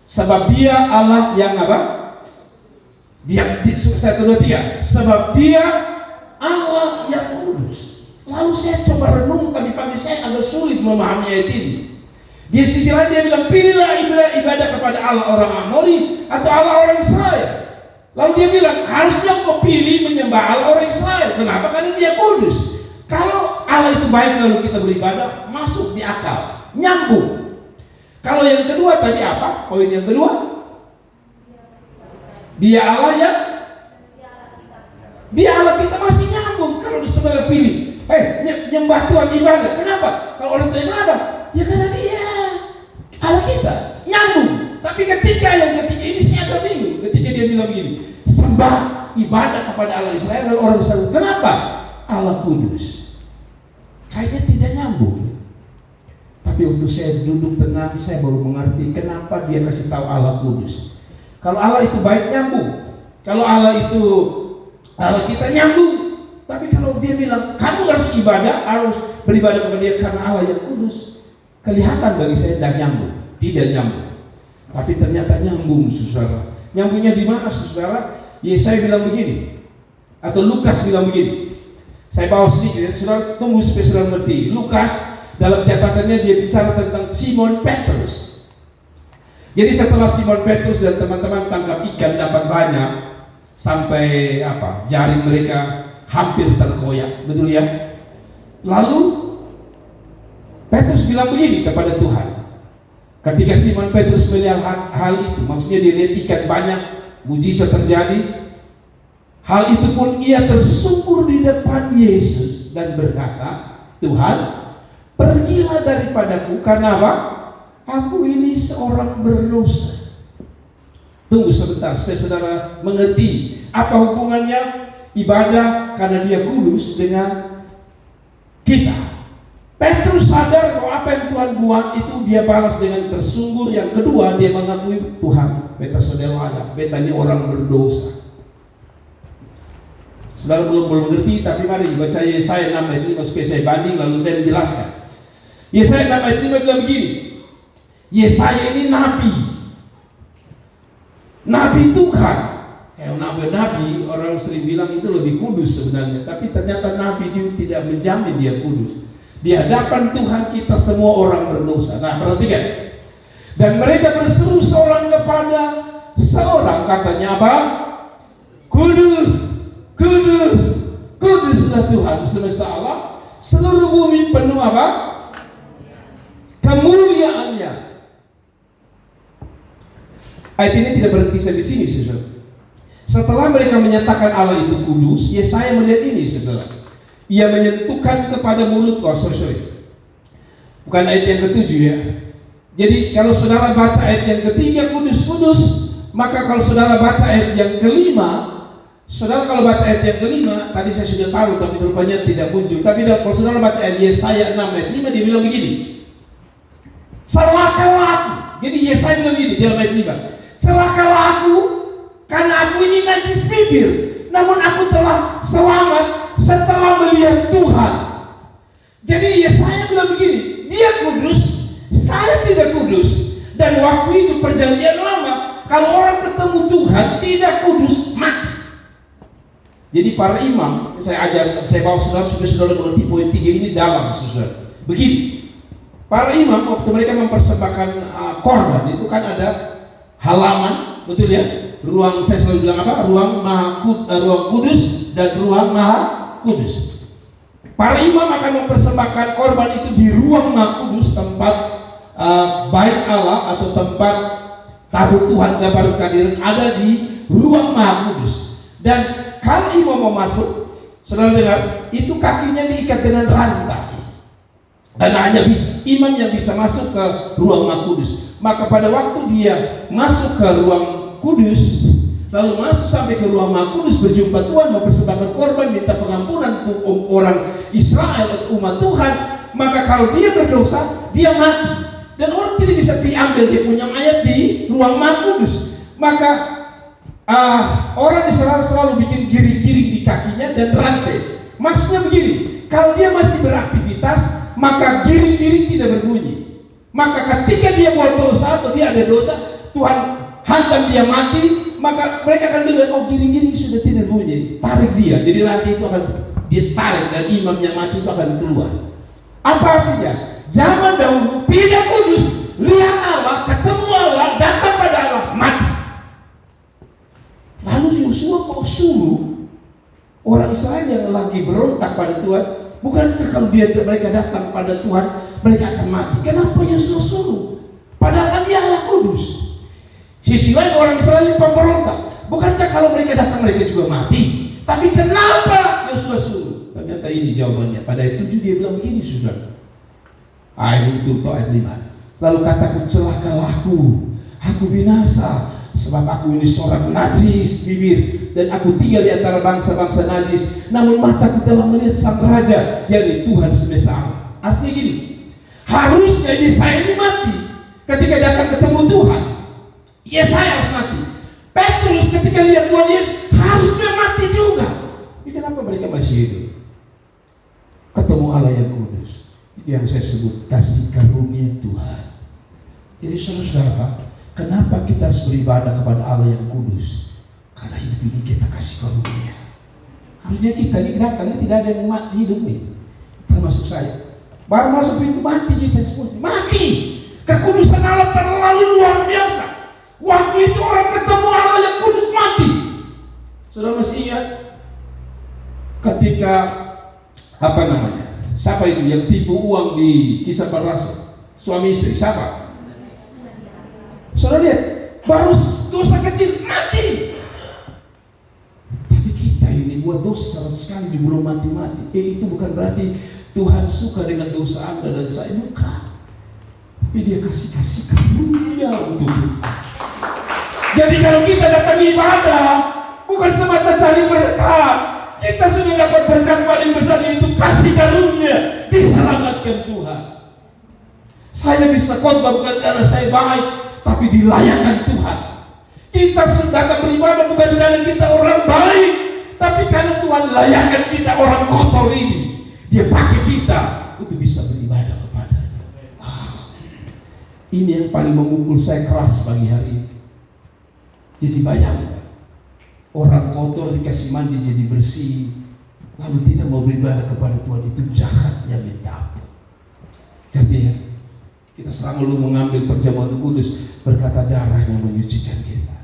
Sebab dia Allah yang apa? Dia 1, 2, 3. Sebab dia Allah yang kudus. Lalu saya coba renungkan di pagi, saya agak sulit memahami ayat ini. Di sisi lain dia bilang, pilihlah ibadah kepada Allah orang Amori atau Allah orang Israel. Lalu dia bilang, harusnya kau pilih menyembah Allah orang Israel. Kenapa? Karena dia kudus. Kalau Allah itu baik lalu kita beribadah, masuk di akal, nyambung. Kalau yang kedua tadi apa? Poin yang kedua, dia Allah ya, dia Allah kita, masih nyambung. Kalau saudara pilih, nyembah Tuhan ibadah. Kenapa? Kalau orang tanya kenapa? Ya karena dia Allah kita, nyambung. Tapi ketika yang ketiga ini saya agak bingung. Ketika dia bilang begini, sembah ibadah kepada Allah Israel dan orang Israel. Kenapa? Allah kudus. Kayaknya tidak nyambung. Tapi waktu saya duduk tenang, saya baru mengerti kenapa dia kasih tahu Allah kudus. Kalau Allah itu baik, nyambung. Kalau Allah itu Allah kita, nyambung. Tapi kalau dia bilang kamu harus ibadah, harus beribadah kepada dia karena Allah yang kudus, kelihatan bagi saya tidak nyambung, tidak nyambung. Tapi ternyata nyambung, saudara. Nyambungnya di mana, saudara? Yesaya bilang begini, atau Lukas bilang begini. Saya bawa sedikit, ya. Saudara tunggu supaya saudara mengerti. Lukas dalam catatannya dia bicara tentang Simon Petrus. Jadi setelah Simon Petrus dan teman-teman tangkap ikan dapat banyak sampai jaring mereka hampir terkoyak, betul ya? Lalu Petrus bilang begini kepada Tuhan. Ketika Simon Petrus melihat hal itu, maksudnya dia lihat ikan banyak, mujizat terjadi. Hal itu pun ia tersungkur di depan Yesus dan berkata, Tuhan, pergilah daripadaku, karena apa? Aku ini seorang berdosa. Tunggu sebentar supaya saudara mengerti apa hubungannya ibadah karena dia kudus dengan kita. Petrus sadar bahwa apa yang Tuhan buat itu dia balas dengan tersungkur. Yang kedua, dia mengakui, Tuhan, beta sudah layak, beta ini orang berdosa. Saudara belum mengerti, tapi mari baca Yesaya 6 ayat 5 supaya saya banding lalu saya menjelaskan. Yesaya 6 ayat 5 bilang begini, Yesaya ini nabi Tuhan. Nabi, orang sering bilang itu lebih kudus sebenarnya, tapi ternyata nabi juga tidak menjamin dia kudus. Di hadapan Tuhan kita semua orang berdosa. Nah, perhatikan. Dan mereka berseru seorang kepada seorang, katanya apa? Kudus, kudus, kuduslah Tuhan semesta alam, seluruh bumi penuh apa? Kemuliaannya. Ayat ini tidak berhenti sampai sini, saudara. Setelah mereka menyatakan Allah itu kudus, Yesaya melihat ini, saudara. Ia menyentuhkan kepada mulut bukan ayat yang ke-7 ya. Jadi kalau saudara baca ayat yang ketiga kudus-kudus, maka kalau saudara baca ayat yang kelima, saudara kalau baca ayat yang kelima, tadi saya sudah tahu tapi rupanya tidak muncul. Tapi kalau saudara baca ayat Yesaya 6 ayat 5, dia bilang begini, celakalah aku. Jadi Yesaya bilang begini dalam ayat 5, celakalah aku karena aku ini najis bibir, namun aku telah selamat setelah melihat Tuhan. Jadi Yesaya bilang begini, dia kudus, saya tidak kudus. Dan waktu itu perjanjian lama, kalau orang ketemu Tuhan tidak kudus, mati. Jadi para imam, saya bawa saudara supaya saudara mengerti poin 3 ini dalam, saudara. Begini, para imam waktu mereka mempersembahkan korban itu kan ada halaman, betul ya? Ruang, saya selalu bilang apa? Ruang kudus dan ruang maha kudus. Para imam akan mempersembahkan korban itu di ruang maha kudus, tempat bait Allah atau tempat tabut Tuhan gambar kehadiran ada di ruang maha kudus. Dan kalau imam mau masuk, saudara dengar, itu kakinya diikat dengan rantai. Karena hanya imam yang bisa masuk ke ruang maha kudus. Maka pada waktu dia masuk ke ruang kudus, lalu masuk sampai ke ruang maha kudus, berjumpa Tuhan, mempersembahkan korban, minta pengampunan untuk orang Israel atau umat Tuhan, maka kalau dia berdosa, dia mati. Dan orang tidak bisa diambil dia punya mayat di ruang maha kudus. Maka orang Israel selalu bikin giring-giring di kakinya dan rantai. Maksudnya begini, kalau dia masih beraktivitas, maka giring-giring tidak berbunyi. Maka ketika dia buat dosa atau dia ada dosa, Tuhan hantam dia mati, maka mereka akan bilang, oh giring-giring sudah tidak bunyi, tarik dia. Jadi rantai itu akan dia tarik dan imam yang mati itu akan keluar. Apa artinya? Zaman dahulu tidak kudus, lihat Allah, ketemu Allah, datang pada Allah, mati. Lalu Yosua kok suruh orang Israel yang lagi berontak pada Tuhan, bukankah kalau mereka datang pada Tuhan, mereka akan mati? Kenapa Yosua suruh? Padahal kan dia Allah kudus. Sisi lain orang Israel pemberontak, bukankah kalau mereka datang mereka juga mati? Tapi kenapa Yosua suruh? Ternyata ini jawabannya. Pada ayat 7 dia bilang begini, saudara. Ayat itu ayat 5. Lalu kataku, celakalah aku binasa, sebab aku ini seorang najis bibir, dan aku tinggal di antara bangsa-bangsa najis. Namun mataku telah melihat sang raja, yakni Tuhan semesta alam. Artinya gini, harusnya Yesaya ini mati ketika datang ketemu Tuhan. Yesaya harus mati. Petrus ketika lihat Tuhan Yesus harusnya mati juga. Tapi kenapa mereka masih hidup? Ketemu Allah yang kudus. Itu yang saya sebut kasih karunia Tuhan. Jadi saudara, kenapa kita harus beribadah kepada Allah yang kudus? Karena hidup ini kita kasih karunia. Harusnya kita ini datang, tidak ada yang mati hidup nih, termasuk saya. Baru masuk pintu mati kita semua, mati. Kekudusan Allah terlalu luar biasa. Waktu itu orang ketemu Allah yang kudus mati. Saudara masih ingat ketika siapa itu yang tipu uang di Kisah Para Rasul? Suami istri, siapa? Saudara lihat, baru dosa kecil mati. Tapi kita ini buat dosa 100 kali belum mati-mati. Itu bukan berarti Tuhan suka dengan dosa Anda dan saya, bukan. Tapi dia kasih karunia untuk kita. Jadi kalau kita datang ibadah, bukan semata cari berkat. Kita sudah dapat berkat paling besar, yaitu kasih karunia, diselamatkan Tuhan. Saya bisa khotbah bukan karena saya baik, tapi dilayakkan Tuhan. Kita sudah datang beribadah bukan karena kita orang baik, tapi karena Tuhan layakkan kita orang kotor ini. Dia pakai kita untuk bisa beribadah kepada-Nya. Ini yang paling memukul saya keras pagi hari ini. Jadi bayangkan, orang kotor dikasih mandi jadi bersih, lalu tidak mau beribadah kepada Tuhan, itu jahatnya minta ampun. Jadi kita selalu mengambil perjamuan kudus, berkata darahnya menyucikan kita.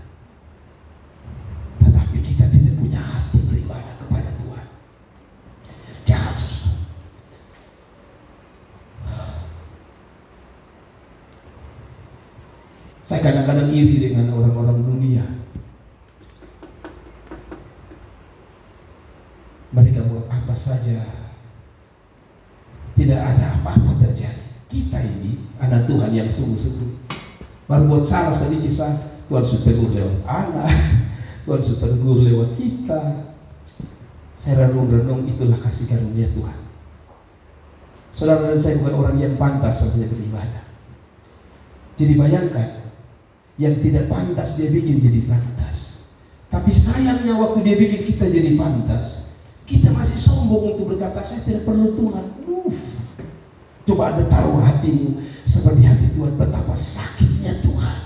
Tetapi kita tidak punya hati beribadah kepada Tuhan. Jahat saudara. Saya kadang-kadang iri dengan orang-orang dunia. Mereka buat apa saja, tidak ada apa-apa terjadi. Kita ini anak Tuhan yang sungguh-sungguh, baru buat salah sedikit Tuhan sudah tegur lewat anak, Tuhan sudah tegur lewat kita. Saya renung-renung, itulah kasih karunia Tuhan. Saudara dan saya bukan orang yang pantas saja beribadah. Jadi bayangkan, yang tidak pantas dia bikin jadi pantas. Tapi sayangnya waktu dia bikin kita jadi pantas, kita masih sombong untuk berkata saya tidak perlu Tuhan. Coba Anda taruh hatimu seperti hati Tuhan, betapa sakitnya Tuhan.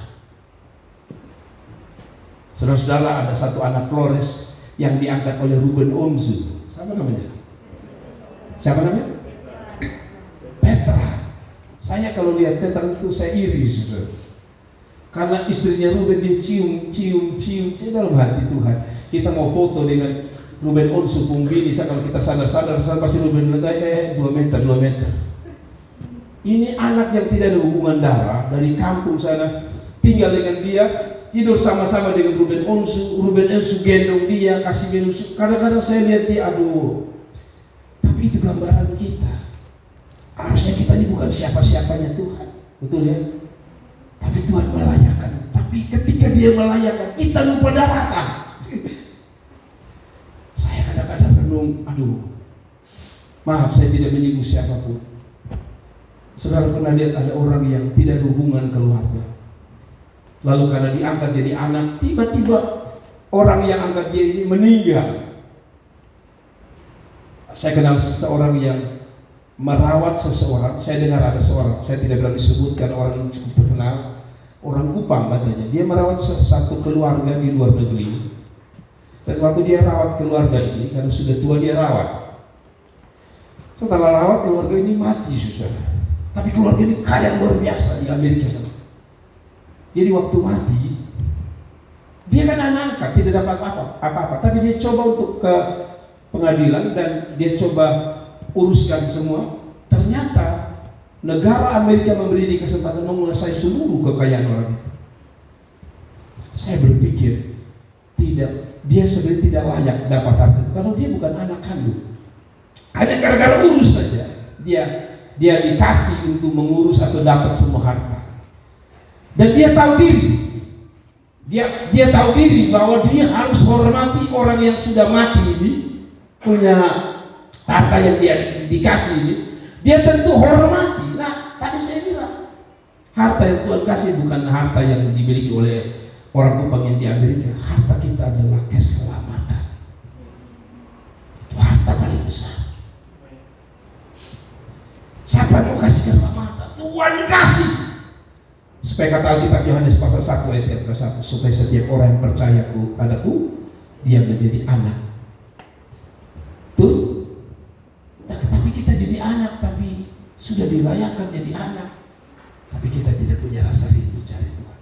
Saudara-saudara, ada satu anak Flores yang diangkat oleh Ruben Onsu. Siapa namanya? Petra. Saya kalau lihat Petra itu saya iri, saudara. Karena istrinya Ruben dia cium dalam hati Tuhan. Kita mau foto dengan Ruben Onsu Pumbini, kalau kita sadar pasti Ruben bilang 2 meter. Ini anak yang tidak ada hubungan darah, dari kampung sana, tinggal dengan dia, tidur sama-sama dengan Ruben Onsu gendong dia, kasih minum. Kadang-kadang saya lihat dia, aduh. Tapi itu gambaran kita. Harusnya kita ini bukan siapa-siapanya Tuhan, betul ya? Tapi Tuhan melayakan. Tapi ketika dia melayakan, kita lupa daratan. Saya kadang-kadang renung, aduh, maaf saya tidak menyinggung siapapun. Saudara pernah lihat ada orang yang tidak ada hubungan keluarga, lalu karena diangkat jadi anak, tiba-tiba orang yang angkat dia ini meninggal. Saya kenal seseorang yang merawat seseorang. Saya dengar ada seorang, saya tidak berani sebutkan, orang yang cukup terkenal, orang Kupang katanya. Dia merawat satu keluarga di luar negeri. Dan waktu dia rawat keluarga ini, karena sudah tua dia rawat. Setelah rawat keluarga ini mati, saudara. Tapi keluarga ini kaya luar biasa di Amerika sana. Jadi waktu mati, dia kan anak angkat, tidak dapat apa-apa. Tapi dia coba untuk ke pengadilan dan dia coba uruskan semua. Ternyata negara Amerika memberi dia kesempatan menguasai seluruh kekayaan orang itu. Saya berpikir dia sebenarnya tidak layak dapat harta itu, karena dia bukan anak kandung. Hanya gara-gara urus saja dia dikasih untuk mengurus atau dapat semua harta. Dan dia tahu diri. Dia tahu diri bahwa dia harus hormati orang yang sudah mati ini, punya harta yang dia dikasih ini. Dia tentu hormati. Nah, tadi saya bilang, harta yang Tuhan kasih bukan harta yang dimiliki oleh orang Kupang yang di Amerika. Harta kita adalah keselamatan. Itu harta paling besar. Siapa yang mau kasih keselamatan? Tuhan kasih. Supaya kata Alkitab Yohanes pasal 1 ayat yang ke-1, supaya setiap orang yang percaya padaku, dia menjadi anak. Tuh. Nah, tapi kita jadi anak, tapi sudah dilayakkan jadi anak, tapi kita tidak punya rasa rindu cari Tuhan.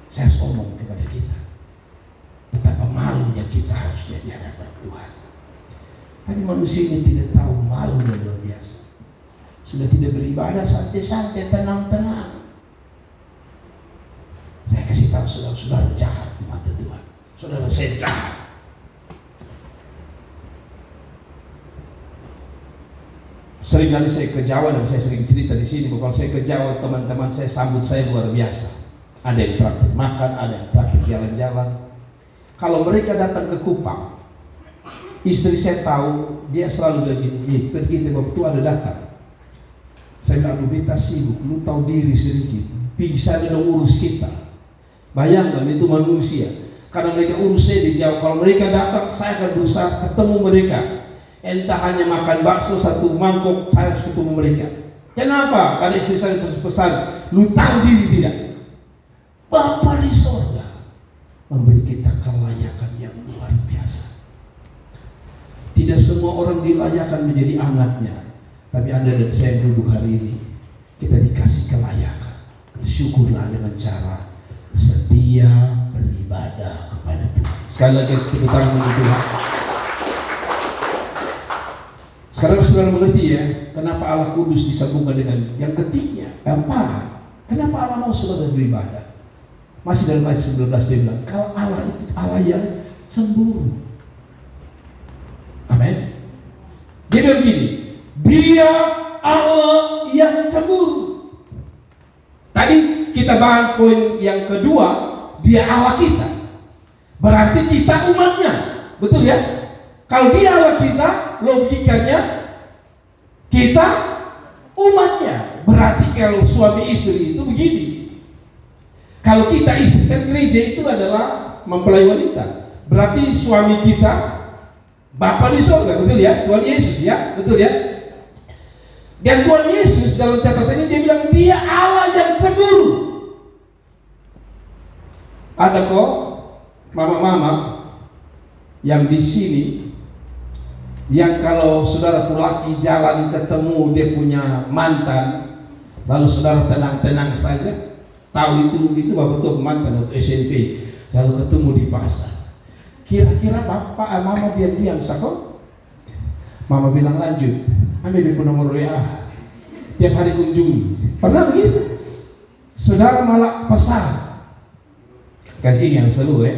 Saya harus ngomong kepada kita, betapa malunya kita harus jadi hadapan Tuhan. Tapi manusia ini tidak tahu malunya luar biasa. Sudah tidak beribadah santai-santai, tenang-tenang. Saya kasih tahu saudara jahat di mata Tuhan. Saudara saya jahat. Seringkali saya ke Jawa dan saya sering cerita di sini bahwa saya ke Jawa, teman-teman saya sambut saya luar biasa. Ada yang traktir makan, ada yang traktir jalan-jalan. Kalau mereka datang ke Kupang, istri saya tahu, dia selalu begini, pergi waktu itu ada datang. Saya bilang, aduh beta sibuk, lu tahu diri sedikit, bisa dia urus kita. Bayangkan itu manusia, karena mereka urus saya di Jawa. Kalau mereka datang, saya akan berusaha ketemu mereka. Entah hanya makan bakso satu mangkok, saya harus ketemu mereka. Kenapa? Karena istri saya pesan, lu tahu diri tidak? Bapa di sorga memberi kita kelayakan yang luar biasa. Tidak semua orang dilayakan menjadi anaknya. Tapi Anda dan saya duduk hari ini, kita dikasih kelayakan. Bersyukurlah dengan cara setia beribadah kepada Tuhan. Sekali lagi tepuk tangan untuk Tuhan. Sekarang saudara mengerti ya, kenapa Allah Kudus disambungkan dengan yang ketiga, empat. Kenapa Allah mau saudara beribadah? Masih dalam ayat 19 dia bilang, kalau Allah itu Allah yang cemburu. Amin. Dia bilang begini, Dia Allah yang cemburu. Tadi kita bahas poin yang kedua, Dia Allah kita. Berarti kita umatnya, betul ya? Kalau Dia Allah kita, logikanya kita umatnya. Berarti kalau suami istri itu begini. Kalau kita istri, kan gereja itu adalah mempelai wanita. Berarti suami kita Bapa di surga, betul ya? Tuhan Yesus ya, betul ya? Dan Tuhan Yesus dalam catatannya dia bilang Dia Allah yang cemburu. Ada kok mama-mama yang di sini yang kalau saudara laki jalan ketemu dia punya mantan, lalu saudara tenang-tenang saja, Tahu itu bapak tuh mantan waktu SMP, lalu ketemu di pasar. Kira-kira bapak mama diam-diam sako. Mama bilang lanjut, ambil di nomor WA. Tiap hari kunjungi. Pernah begitu? Saudara malah pesan. Kasih yang selalu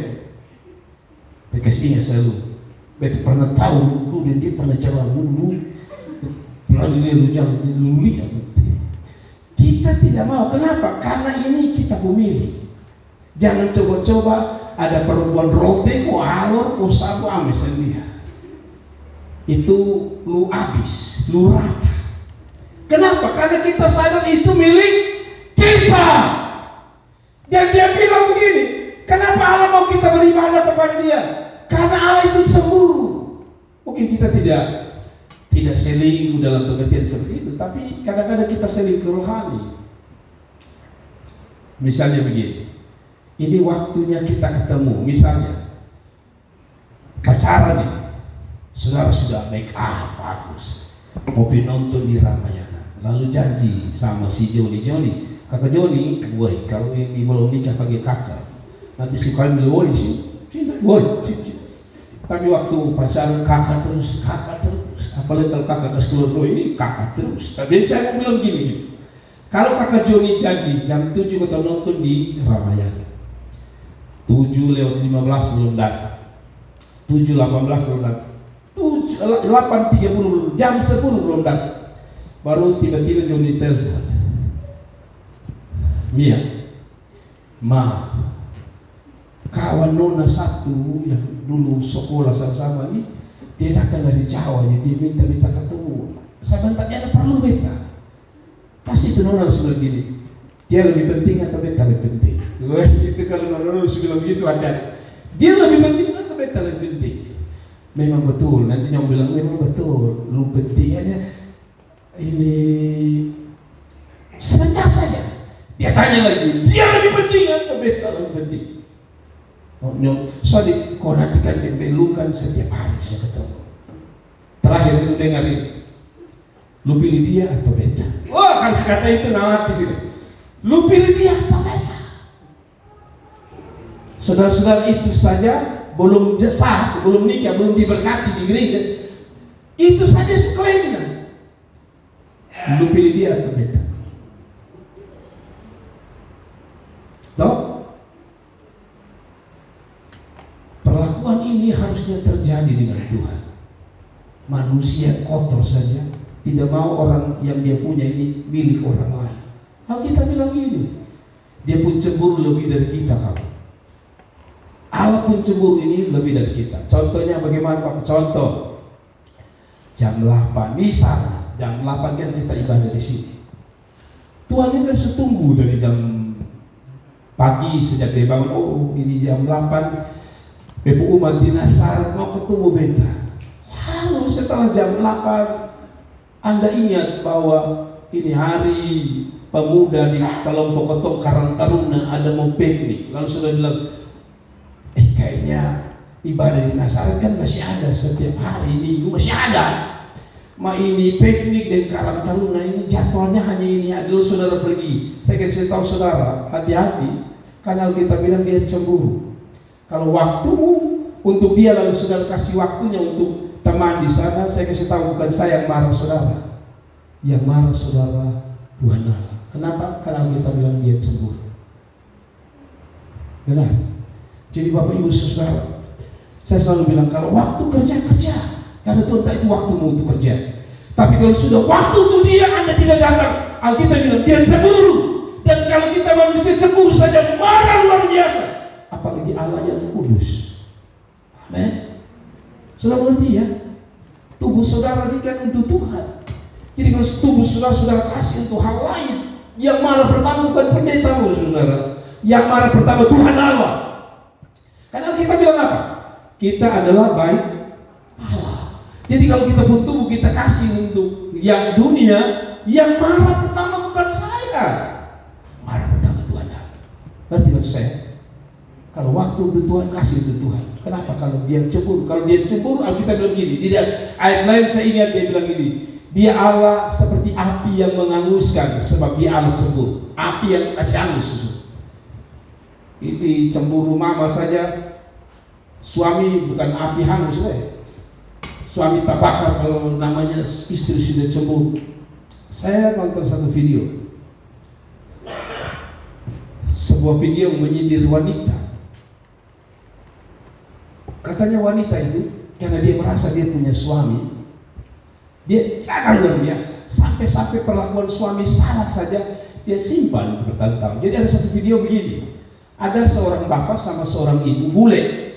kasih yang selalu. Beta pernah tahu dulu dan dia pernah jalan dulu. Pernah dia jalan dulu lihat. Kita tidak mau. Kenapa? Karena ini kita pemilih. Jangan coba-coba ada perempuan rote, alor, sabu ames dia. Itu lu habis, lu rata. Kenapa? Karena kita sadar itu milik kita. Dan dia bilang begini, kenapa Allah mau kita beribadah kepada dia? Karena Allah itu cemburu. Mungkin kita tidak selingkuh dalam pengertian seperti itu, tapi kadang-kadang kita selingkuh rohani. Misalnya begini, ini waktunya kita ketemu. Misalnya pacaran nih, saudara sudah make up bagus, mau nonton di Ramayana, lalu janji sama si Joni, kakak Joni, woi kalau ini belum nikah pakai kakak, nanti suka ambil woi sih, tapi waktu pacaran kakak terus, apalagi kalau kakak ke sekolah ini kakak terus. Tapi saya mau bilang gini, kalau kakak Joni janji jam 7 kita nonton di Ramayana, 7:15 belum datang, 7:18 belum datang, 8:30 jam 10 belum datang, baru tiba-tiba Joni telepon, Mia, kawan nona satu yang dulu sekolah sama-sama ini, dia datang dari Jawa, dia minta ketemu. Saya bentar, dia ada perlu beta. Pasti itu nona harus bilang gini, dia lebih penting atau beta lebih penting? Itu kalau nona harus bilang begitu ada. Dia lebih penting atau beta lebih penting? Memang betul, nanti yang bilang memang betul, lu penting aja. Ini sebentar saja. Dia tanya lagi, dia lebih penting atau beta lebih penting? Sorry, kau nanti kan membelukan setiap hari saya ketemu. Terakhir lu dengar ini, lu pilih dia atau beta? Wah, kan kata itu nama hati sini. Lu pilih dia atau beta? Saudara-saudara, itu saja belum sah, belum nikah, belum diberkati di gereja. Itu saja kelainan. Lu pilih dia atau beta? Toh? Perlakuan ini harusnya terjadi dengan Tuhan. Manusia kotor saja, tidak mau orang yang dia punya ini milik orang lain. Alkitab bilang gini, dia pun cemburu lebih dari kita kawan. Allah pun cemburu ini lebih dari kita. Contohnya bagaimana Pak? Contoh jam 8, misalnya jam 8 kan kita ibadah di sini. Tuhan ini kan setunggu dari jam pagi sejak dia bangun. Oh, ini jam 8. Ibu umat di Nazaret mau ketemu beta. Lalu setelah jam 8 Anda ingat bahwa ini hari pemuda di kelompok Ketong Karang Taruna ada mau piknik. Lalu sudah bilang, kayaknya ibadah di Nazaret kan masih ada setiap hari minggu masih ada. Ini piknik dan Karang Taruna ini jadwalnya hanya ini. Lalu saudara pergi. Saya kasih tahu saudara, hati-hati, karena kita bilang dia cemburu. Kalau waktumu untuk dia lalu saudara kasih waktunya untuk teman di sana, saya kasih tahu bukan saya yang marah saudara. Yang marah saudara Tuhan Allah. Kenapa? Karena kita bilang dia cemburu. Benar. Jadi Bapak Ibu Saudara, saya selalu bilang kalau waktu kerja, karena Tuhan itu waktumu untuk kerja. Tapi kalau sudah waktu untuk dia Anda tidak datang, Alkitab bilang dia cemburu. Dan kalau kita manusia cemburu saja marah luar biasa, apalagi Allah yang kudus. Amin. Sudah mengerti ya? Tubuh saudara ini kan untuk Tuhan. Jadi kalau tubuh saudara kasih untuk hal lain, yang marah pertama bukan pendeta saudara, yang marah pertama Tuhan Allah. Karena kita bilang apa? Kita adalah baik Allah. Jadi kalau kita pun tubuh kita kasih untuk yang dunia, yang marah pertama bukan saya, marah pertama Tuhan Allah. Berarti maksud saya, kalau waktu untuk Tuhan kasih untuk Tuhan. Kenapa? Kalau dia cemburu, Alkitab bilang gini. Di ayat lain saya ingat dia bilang gini. Dia Allah seperti api yang menghanguskan, sebab dia Allah cemburu. Api yang kasih hangus. Ini cemburu mama saja, suami bukan api hangus suami tak bakar kalau namanya istri sudah cemburu. Saya nonton satu video, sebuah video menyindir wanita. Katanya wanita itu karena dia merasa dia punya suami, dia sangat luar biasa, sampai perlakuan suami salah saja dia simpan bertahun-tahun. Jadi ada satu video begini, ada seorang bapak sama seorang ibu bule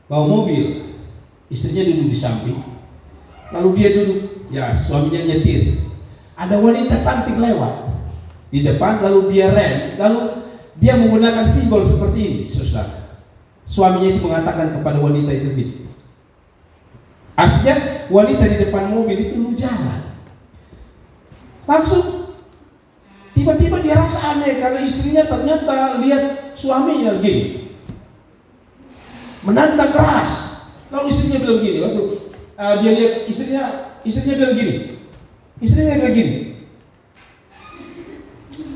bawa mobil, istrinya duduk di samping, lalu dia duduk, ya suaminya nyetir. Ada wanita cantik lewat di depan, lalu dia rem, lalu dia menggunakan simbol seperti ini, saudara. Suaminya itu mengatakan kepada wanita itu begini, artinya wanita di depan mobil itu lu jalan. Langsung tiba-tiba dia rasa aneh karena istrinya ternyata lihat suaminya gini, menantang keras. Lalu istrinya bilang gini, waktu dia lihat istrinya bilang gini,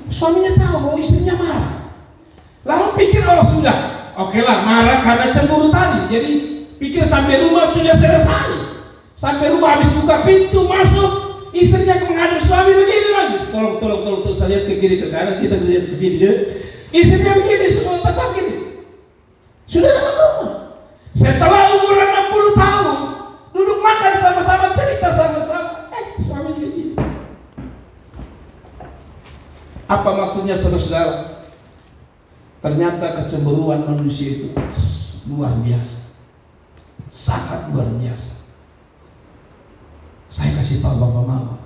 suaminya tahu bahwa istrinya marah. Lalu pikir, oh sudah, oke lah, marah karena cemburu tadi. Jadi pikir sampai rumah sudah selesai. Sampai rumah habis buka pintu masuk, istrinya menghadap suami begini lagi. Tolong, saya lihat ke kiri ke kanan, kita lihat ke sini. Istrinya begini, sudah tetap gini. Sudah dalam rumah. Setelah umur 60 tahun, duduk makan sama-sama, cerita sama-sama. Suami begini. Apa maksudnya saudara? Ternyata kecemburuan manusia itu luar biasa, sangat luar biasa. Saya kasih tahu bapak mama,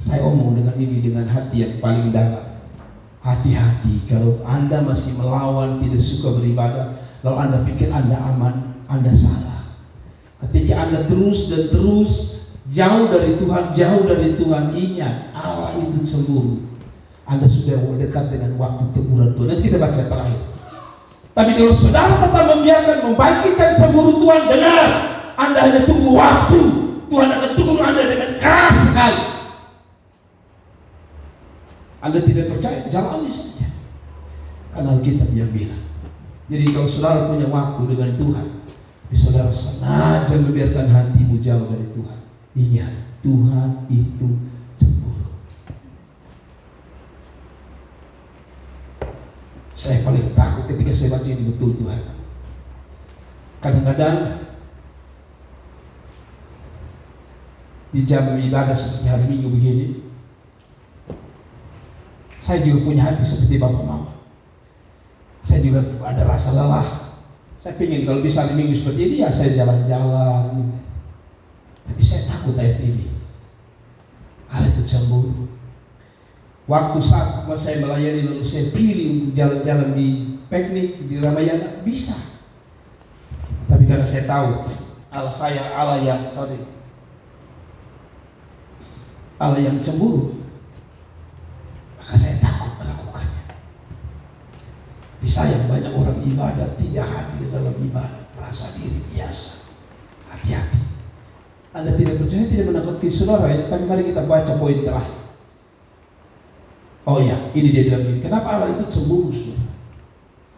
saya omong dengan ini dengan hati yang paling dalam. Hati-hati kalau Anda masih melawan, tidak suka beribadah, lalu Anda pikir Anda aman, Anda salah. Ketika Anda terus jauh dari Tuhan, ingat Allah itu cemburu. Anda sudah dekat dengan waktu teguran Tuhan. Nanti kita baca terakhir. Tapi kalau saudara tetap membiarkan membangkitkan cemburu Tuhan, dengar, Anda hanya tunggu waktu. Tuhan akan tunggu Anda dengan keras sekali. Anda tidak percaya, jalani saja. Karena Alkitab yang bilang. Jadi kalau saudara punya waktu dengan Tuhan, saudara sengaja membiarkan hatimu jauh dari Tuhan, ingat, Tuhan itu cemburu. Saya paling takut ketika saya baca ini betul Tuhan. Kadang-kadang di jam ibadah seperti hari Minggu begini, saya juga punya hati seperti bapak mama. Saya juga ada rasa lelah. Saya ingin kalau bisa hari Minggu seperti ini ya saya jalan-jalan. Tapi saya takut ayat ini. Hal itu cemburu. Waktu saat saya melayani lalu saya pilih untuk jalan-jalan di piknik di Ramayana, bisa. Tapi karena saya tahu Allah yang cemburu, maka saya takut melakukannya. Bisa yang banyak orang ibadah tidak hadir dalam ibadah, merasa diri biasa. Hati-hati. Anda tidak percaya, tidak menakutkan saudara ya, tapi mari kita baca poin terakhir. Oh ya, ini dia bilang begini, kenapa Allah itu cemburu?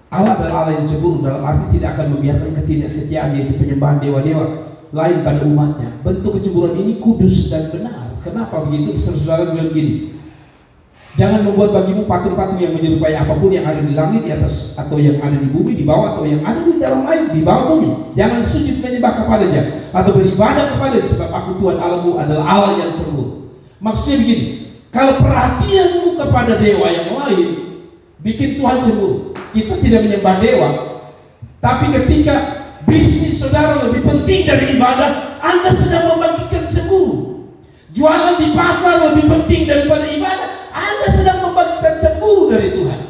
Allah adalah Allah yang cemburu, dalam arti tidak akan membiarkan ketidaksetiaan, yaitu penyembahan dewa-dewa lain pada umatnya. Bentuk kecemburuan ini kudus dan benar. Kenapa begitu? Saudara bilang begini, jangan membuat bagimu patung-patung yang menyerupai apapun yang ada di langit, di atas, atau yang ada di bumi, di bawah, atau yang ada di dalam air, di bawah bumi. Jangan sujud menyembah kepadanya atau beribadah kepadanya, sebab aku Tuhan Allahmu adalah Allah yang cemburu. Maksudnya begini, kalau perhatianmu kepada dewa yang lain bikin Tuhan cemburu. Kita tidak menyembah dewa, tapi ketika bisnis saudara lebih penting dari ibadah, Anda sedang membangkitkan cemburu. Jualan di pasar lebih penting daripada ibadah, Anda sedang membangkitkan cemburu dari Tuhan.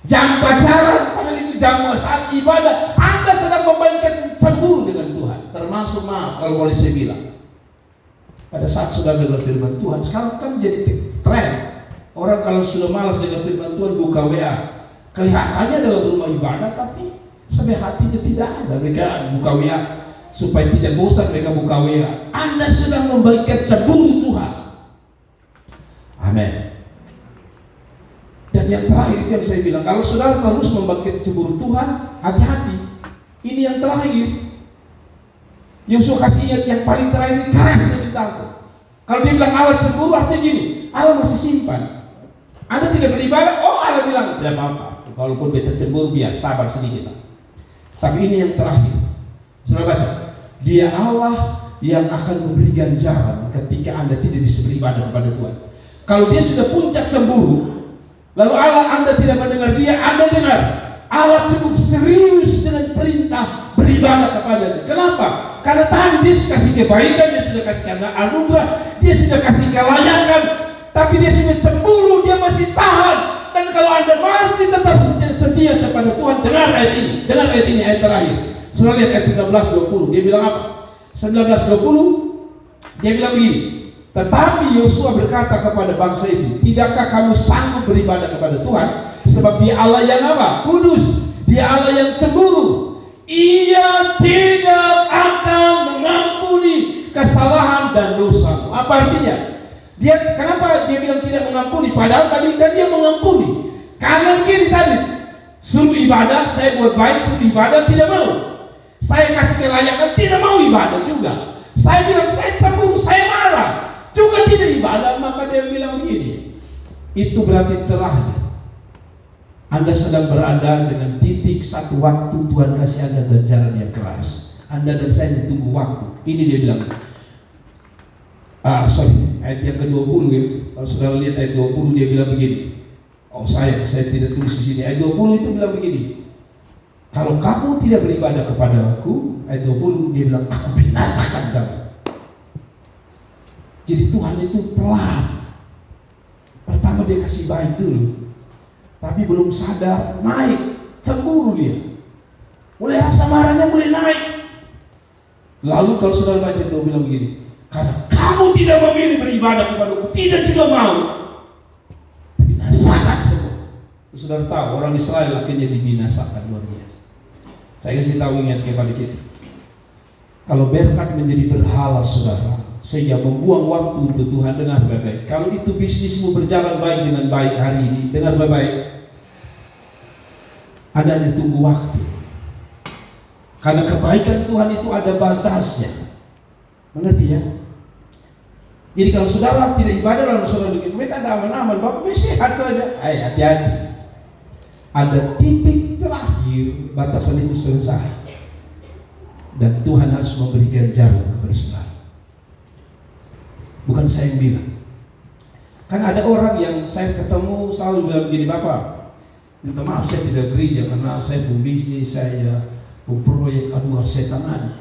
Jam pacaran, padahal itu jam saat ibadah, Anda sedang membangkitkan cemburu dengan Tuhan. Termasuk, maaf kalau boleh saya bilang, pada saat sudah dengar firman Tuhan, sekarang kan jadi tren. Orang kalau sudah malas dengar firman Tuhan, buka WA. Kelihatannya dalam rumah ibadah, tapi sampai hatinya tidak ada. Mereka buka WA supaya tidak bosan, mereka buka WA. Anda sedang membangkitkan cemburu Tuhan. Amin. Dan Dan yang terakhir itu yang saya bilang, kalau saudara terus membangkit cemburu Tuhan, hati-hati. Ini yang terakhir. Yosua kasih ingat yang paling terakhir, keras tentang. Kalau dia bilang Allah cemburu, artinya gini, Allah masih simpan. Anda tidak beribadah, oh Allah bilang tidak apa-apa. Walaupun beta cemburu, biar sabar sedikit. Tapi ini yang terakhir. Saudara baca, Dia Allah yang akan memberi ganjaran ketika Anda tidak bisa beribadah kepada Tuhan. Kalau dia sudah puncak cemburu, lalu Anda tidak mendengar dia, Anda dengar. Allah cukup serius dengan perintah beribadah kepada-Nya. Kenapa? Karena tadi dia sudah kasih kebaikan, dia sudah kasih anugerah, dia sudah kasih kelayakan, tapi dia sudah cemburu, dia masih tahan. Dan kalau Anda masih tetap setia kepada Tuhan, dengar ayat ini, ayat terakhir. Saudara lihat ayat 19-20, dia bilang apa? 19-20, dia bilang begini. Tetapi Yosua berkata kepada bangsa itu, tidakkah kamu sanggup beribadah kepada Tuhan? Sebab Dia Allah yang apa? Kudus. Dia Allah yang cemburu. Ia tidak akan mengampuni kesalahan dan dosa. Apa artinya? Kenapa dia bilang tidak mengampuni? Padahal tadi kan dia mengampuni. Karena begini tadi, suruh ibadah, saya buat baik, suruh ibadah, tidak mau. Saya kasih kelayakan, tidak mau ibadah juga. Saya bilang saya cemburu, saya marah, juga tidak ibadah. Maka dia bilang begini, itu berarti terakhir. Anda sedang berada dengan titik satu waktu Tuhan kasih Anda ganjaran yang keras. Anda dan saya ditunggu waktu. Ini dia bilang. Ayat yang ke-20 ya. Kalau saudara lihat ayat 20 dia bilang begini. Saya tidak tulis di sini. Ayat 20 itu bilang begini. Kalau kamu tidak beribadah kepada Aku, ayat 20 dia bilang, aku binasakan kamu. Jadi Tuhan itu pelan. Pertama dia kasih baik dulu. Tapi belum sadar, naik, cemburu dia. Mulai rasa marahnya mulai naik. Lalu kalau saudara baca itu bilang begini, karena kamu tidak memilih beribadah kepada-Ku, tidak juga mau, binasakan semua. Saudara tahu orang Israel akhirnya dibinasakan luar biasa. Saya kasih tahu, ingat kepada kita, kalau berkat menjadi berhala saudara, sehingga membuang waktu untuk Tuhan, dengar baik-baik. Kalau itu bisnismu berjalan baik dengan baik hari ini, dengar baik-baik. Anda hanya tunggu waktu. Karena kebaikan Tuhan itu ada batasnya. Mengerti ya? Jadi kalau saudara tidak ibadah lalu saudara bikin duit, Anda aman-aman, Bapak sehat saja. Hati-hati. Ada titik terakhir, batasan itu selesai. Dan Tuhan harus memberi ganjaran kepada saudara. Bukan saya yang bilang. Kan ada orang yang saya ketemu selalu bilang begini, Bapak, minta maaf saya tidak gereja karena saya pembisnis, saya proyek, saya tangani.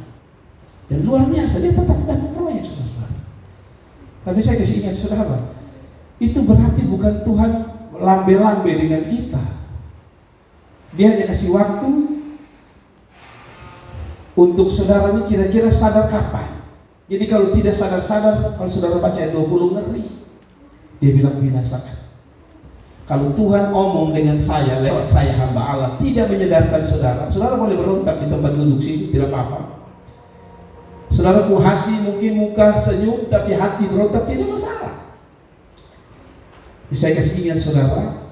Dan luar biasa dia tetap dapat proyek, saudara. Tapi saya kasih ingat saudara, itu berarti bukan Tuhan lambe-lambe dengan kita. Dia hanya kasih waktu untuk saudara ini kira-kira sadar kapan. Jadi kalau tidak sadar-sadar, kalau saudara baca ayat 20 ngeri. Dia bilang binasakan. Kalau Tuhan omong dengan saya lewat saya hamba Allah, tidak menyadarkan saudara, saudara boleh berontak di tempat duduk situ, tidak apa-apa. Saudara pu hati mungkin muka senyum, tapi hati berontak tidak masalah. Saya kasih ingat saudara,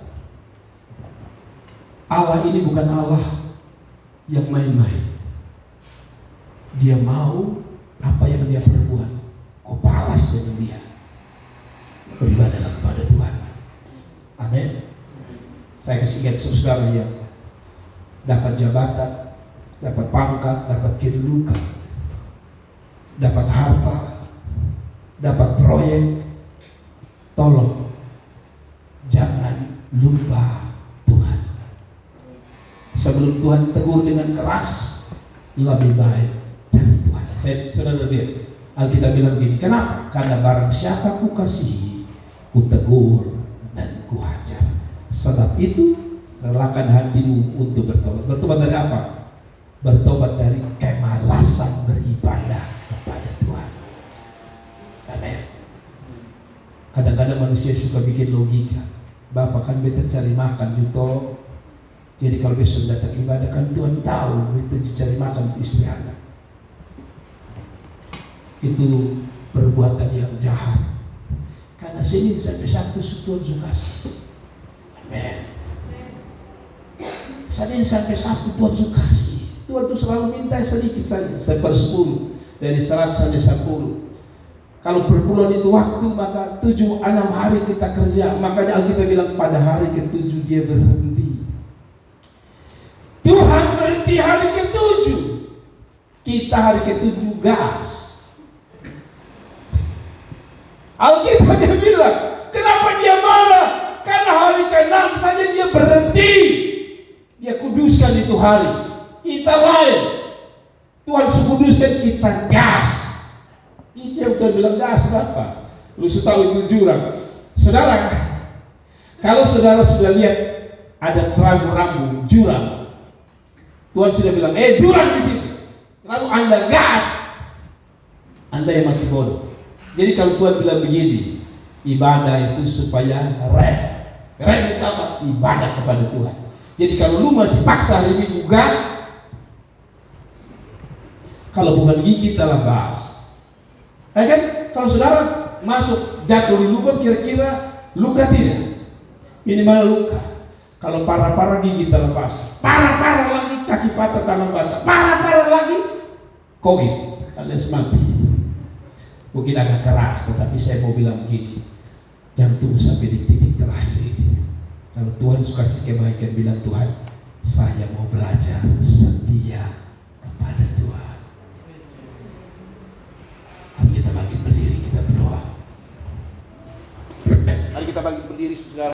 Allah ini bukan Allah yang main-main. Dia mau apa yang dia perbuat, kau balas dengan dia. Beribadahlah kepada Tuhan. Amin. Saya kasih ingat saudara yang dapat jabatan, dapat pangkat, dapat kedudukan, dapat harta, dapat proyek. Tolong jangan lupa Tuhan. Sebelum Tuhan tegur dengan keras, lebih baik cari Tuhan. Saudara lihat, Alkitab bilang begini, kenapa? Karena barang siapa Ku kasihi, Ku tegur dan Ku hajar. Sebab itu relakan hatimu untuk bertobat. Bertobat dari apa? Bertobat dari kemalasan beribadah kepada Tuhan. Amin. Kadang-kadang manusia suka bikin logika. Bapak kan beta cari makan juto, jadi kalau besok datang ibadah kan Tuhan tahu beta cari makan untuk istri anak. Itu perbuatan yang jahat. Karena Senin sampai Sabtu Tuhan suka. Amen. Senin sampai Sabtu Tuhan suka kasih. Tuhan tuh selalu minta sedikit saja, 1/10 dari 100 hanya 10. Kalau per bulan itu waktu, maka 7-6 hari kita kerja. Makanya Alkitab bilang pada hari ke-7 dia berhenti. Tuhan berhenti hari ke-7. Kita hari ke-7 gas. Alkitab dia bilang, kenapa dia marah? Karena hari ke-6 saja dia berhenti. Dia kuduskan itu hari. Kita lain. Tuhan sekuduskan, kita gas. Itu yang Tuhan bilang gas apa? Lu tahu itu jurang. Saudara, kalau saudara sudah lihat ada rambu-rambu jurang, Tuhan sudah bilang, jurang di situ. Lalu Anda gas, Anda yang mati bodoh. Jadi kalau Tuhan bilang begini, ibadah itu supaya rem itu apa? Ibadah kepada Tuhan. Jadi kalau lu masih paksa hari Minggu gas, kalau bukan gigi telah bahas. Kan? Kalau saudara masuk jatuh di lubang, kira-kira luka tidak? Minimal luka. Kalau parah-parah gigi terlepas, parah-parah lagi kaki patah, tangan patah, parah-parah lagi COVID alias mati. Mungkin agak keras, tetapi saya mau bilang begini, jangan tunggu sampai di titik terakhir ini. Kalau Tuhan suka kasih kebaikan, bilang Tuhan, saya mau belajar setia kepada Tuhan. Mari kita bangkit berdiri, kita berdoa. Mari kita bangkit berdiri, saudara.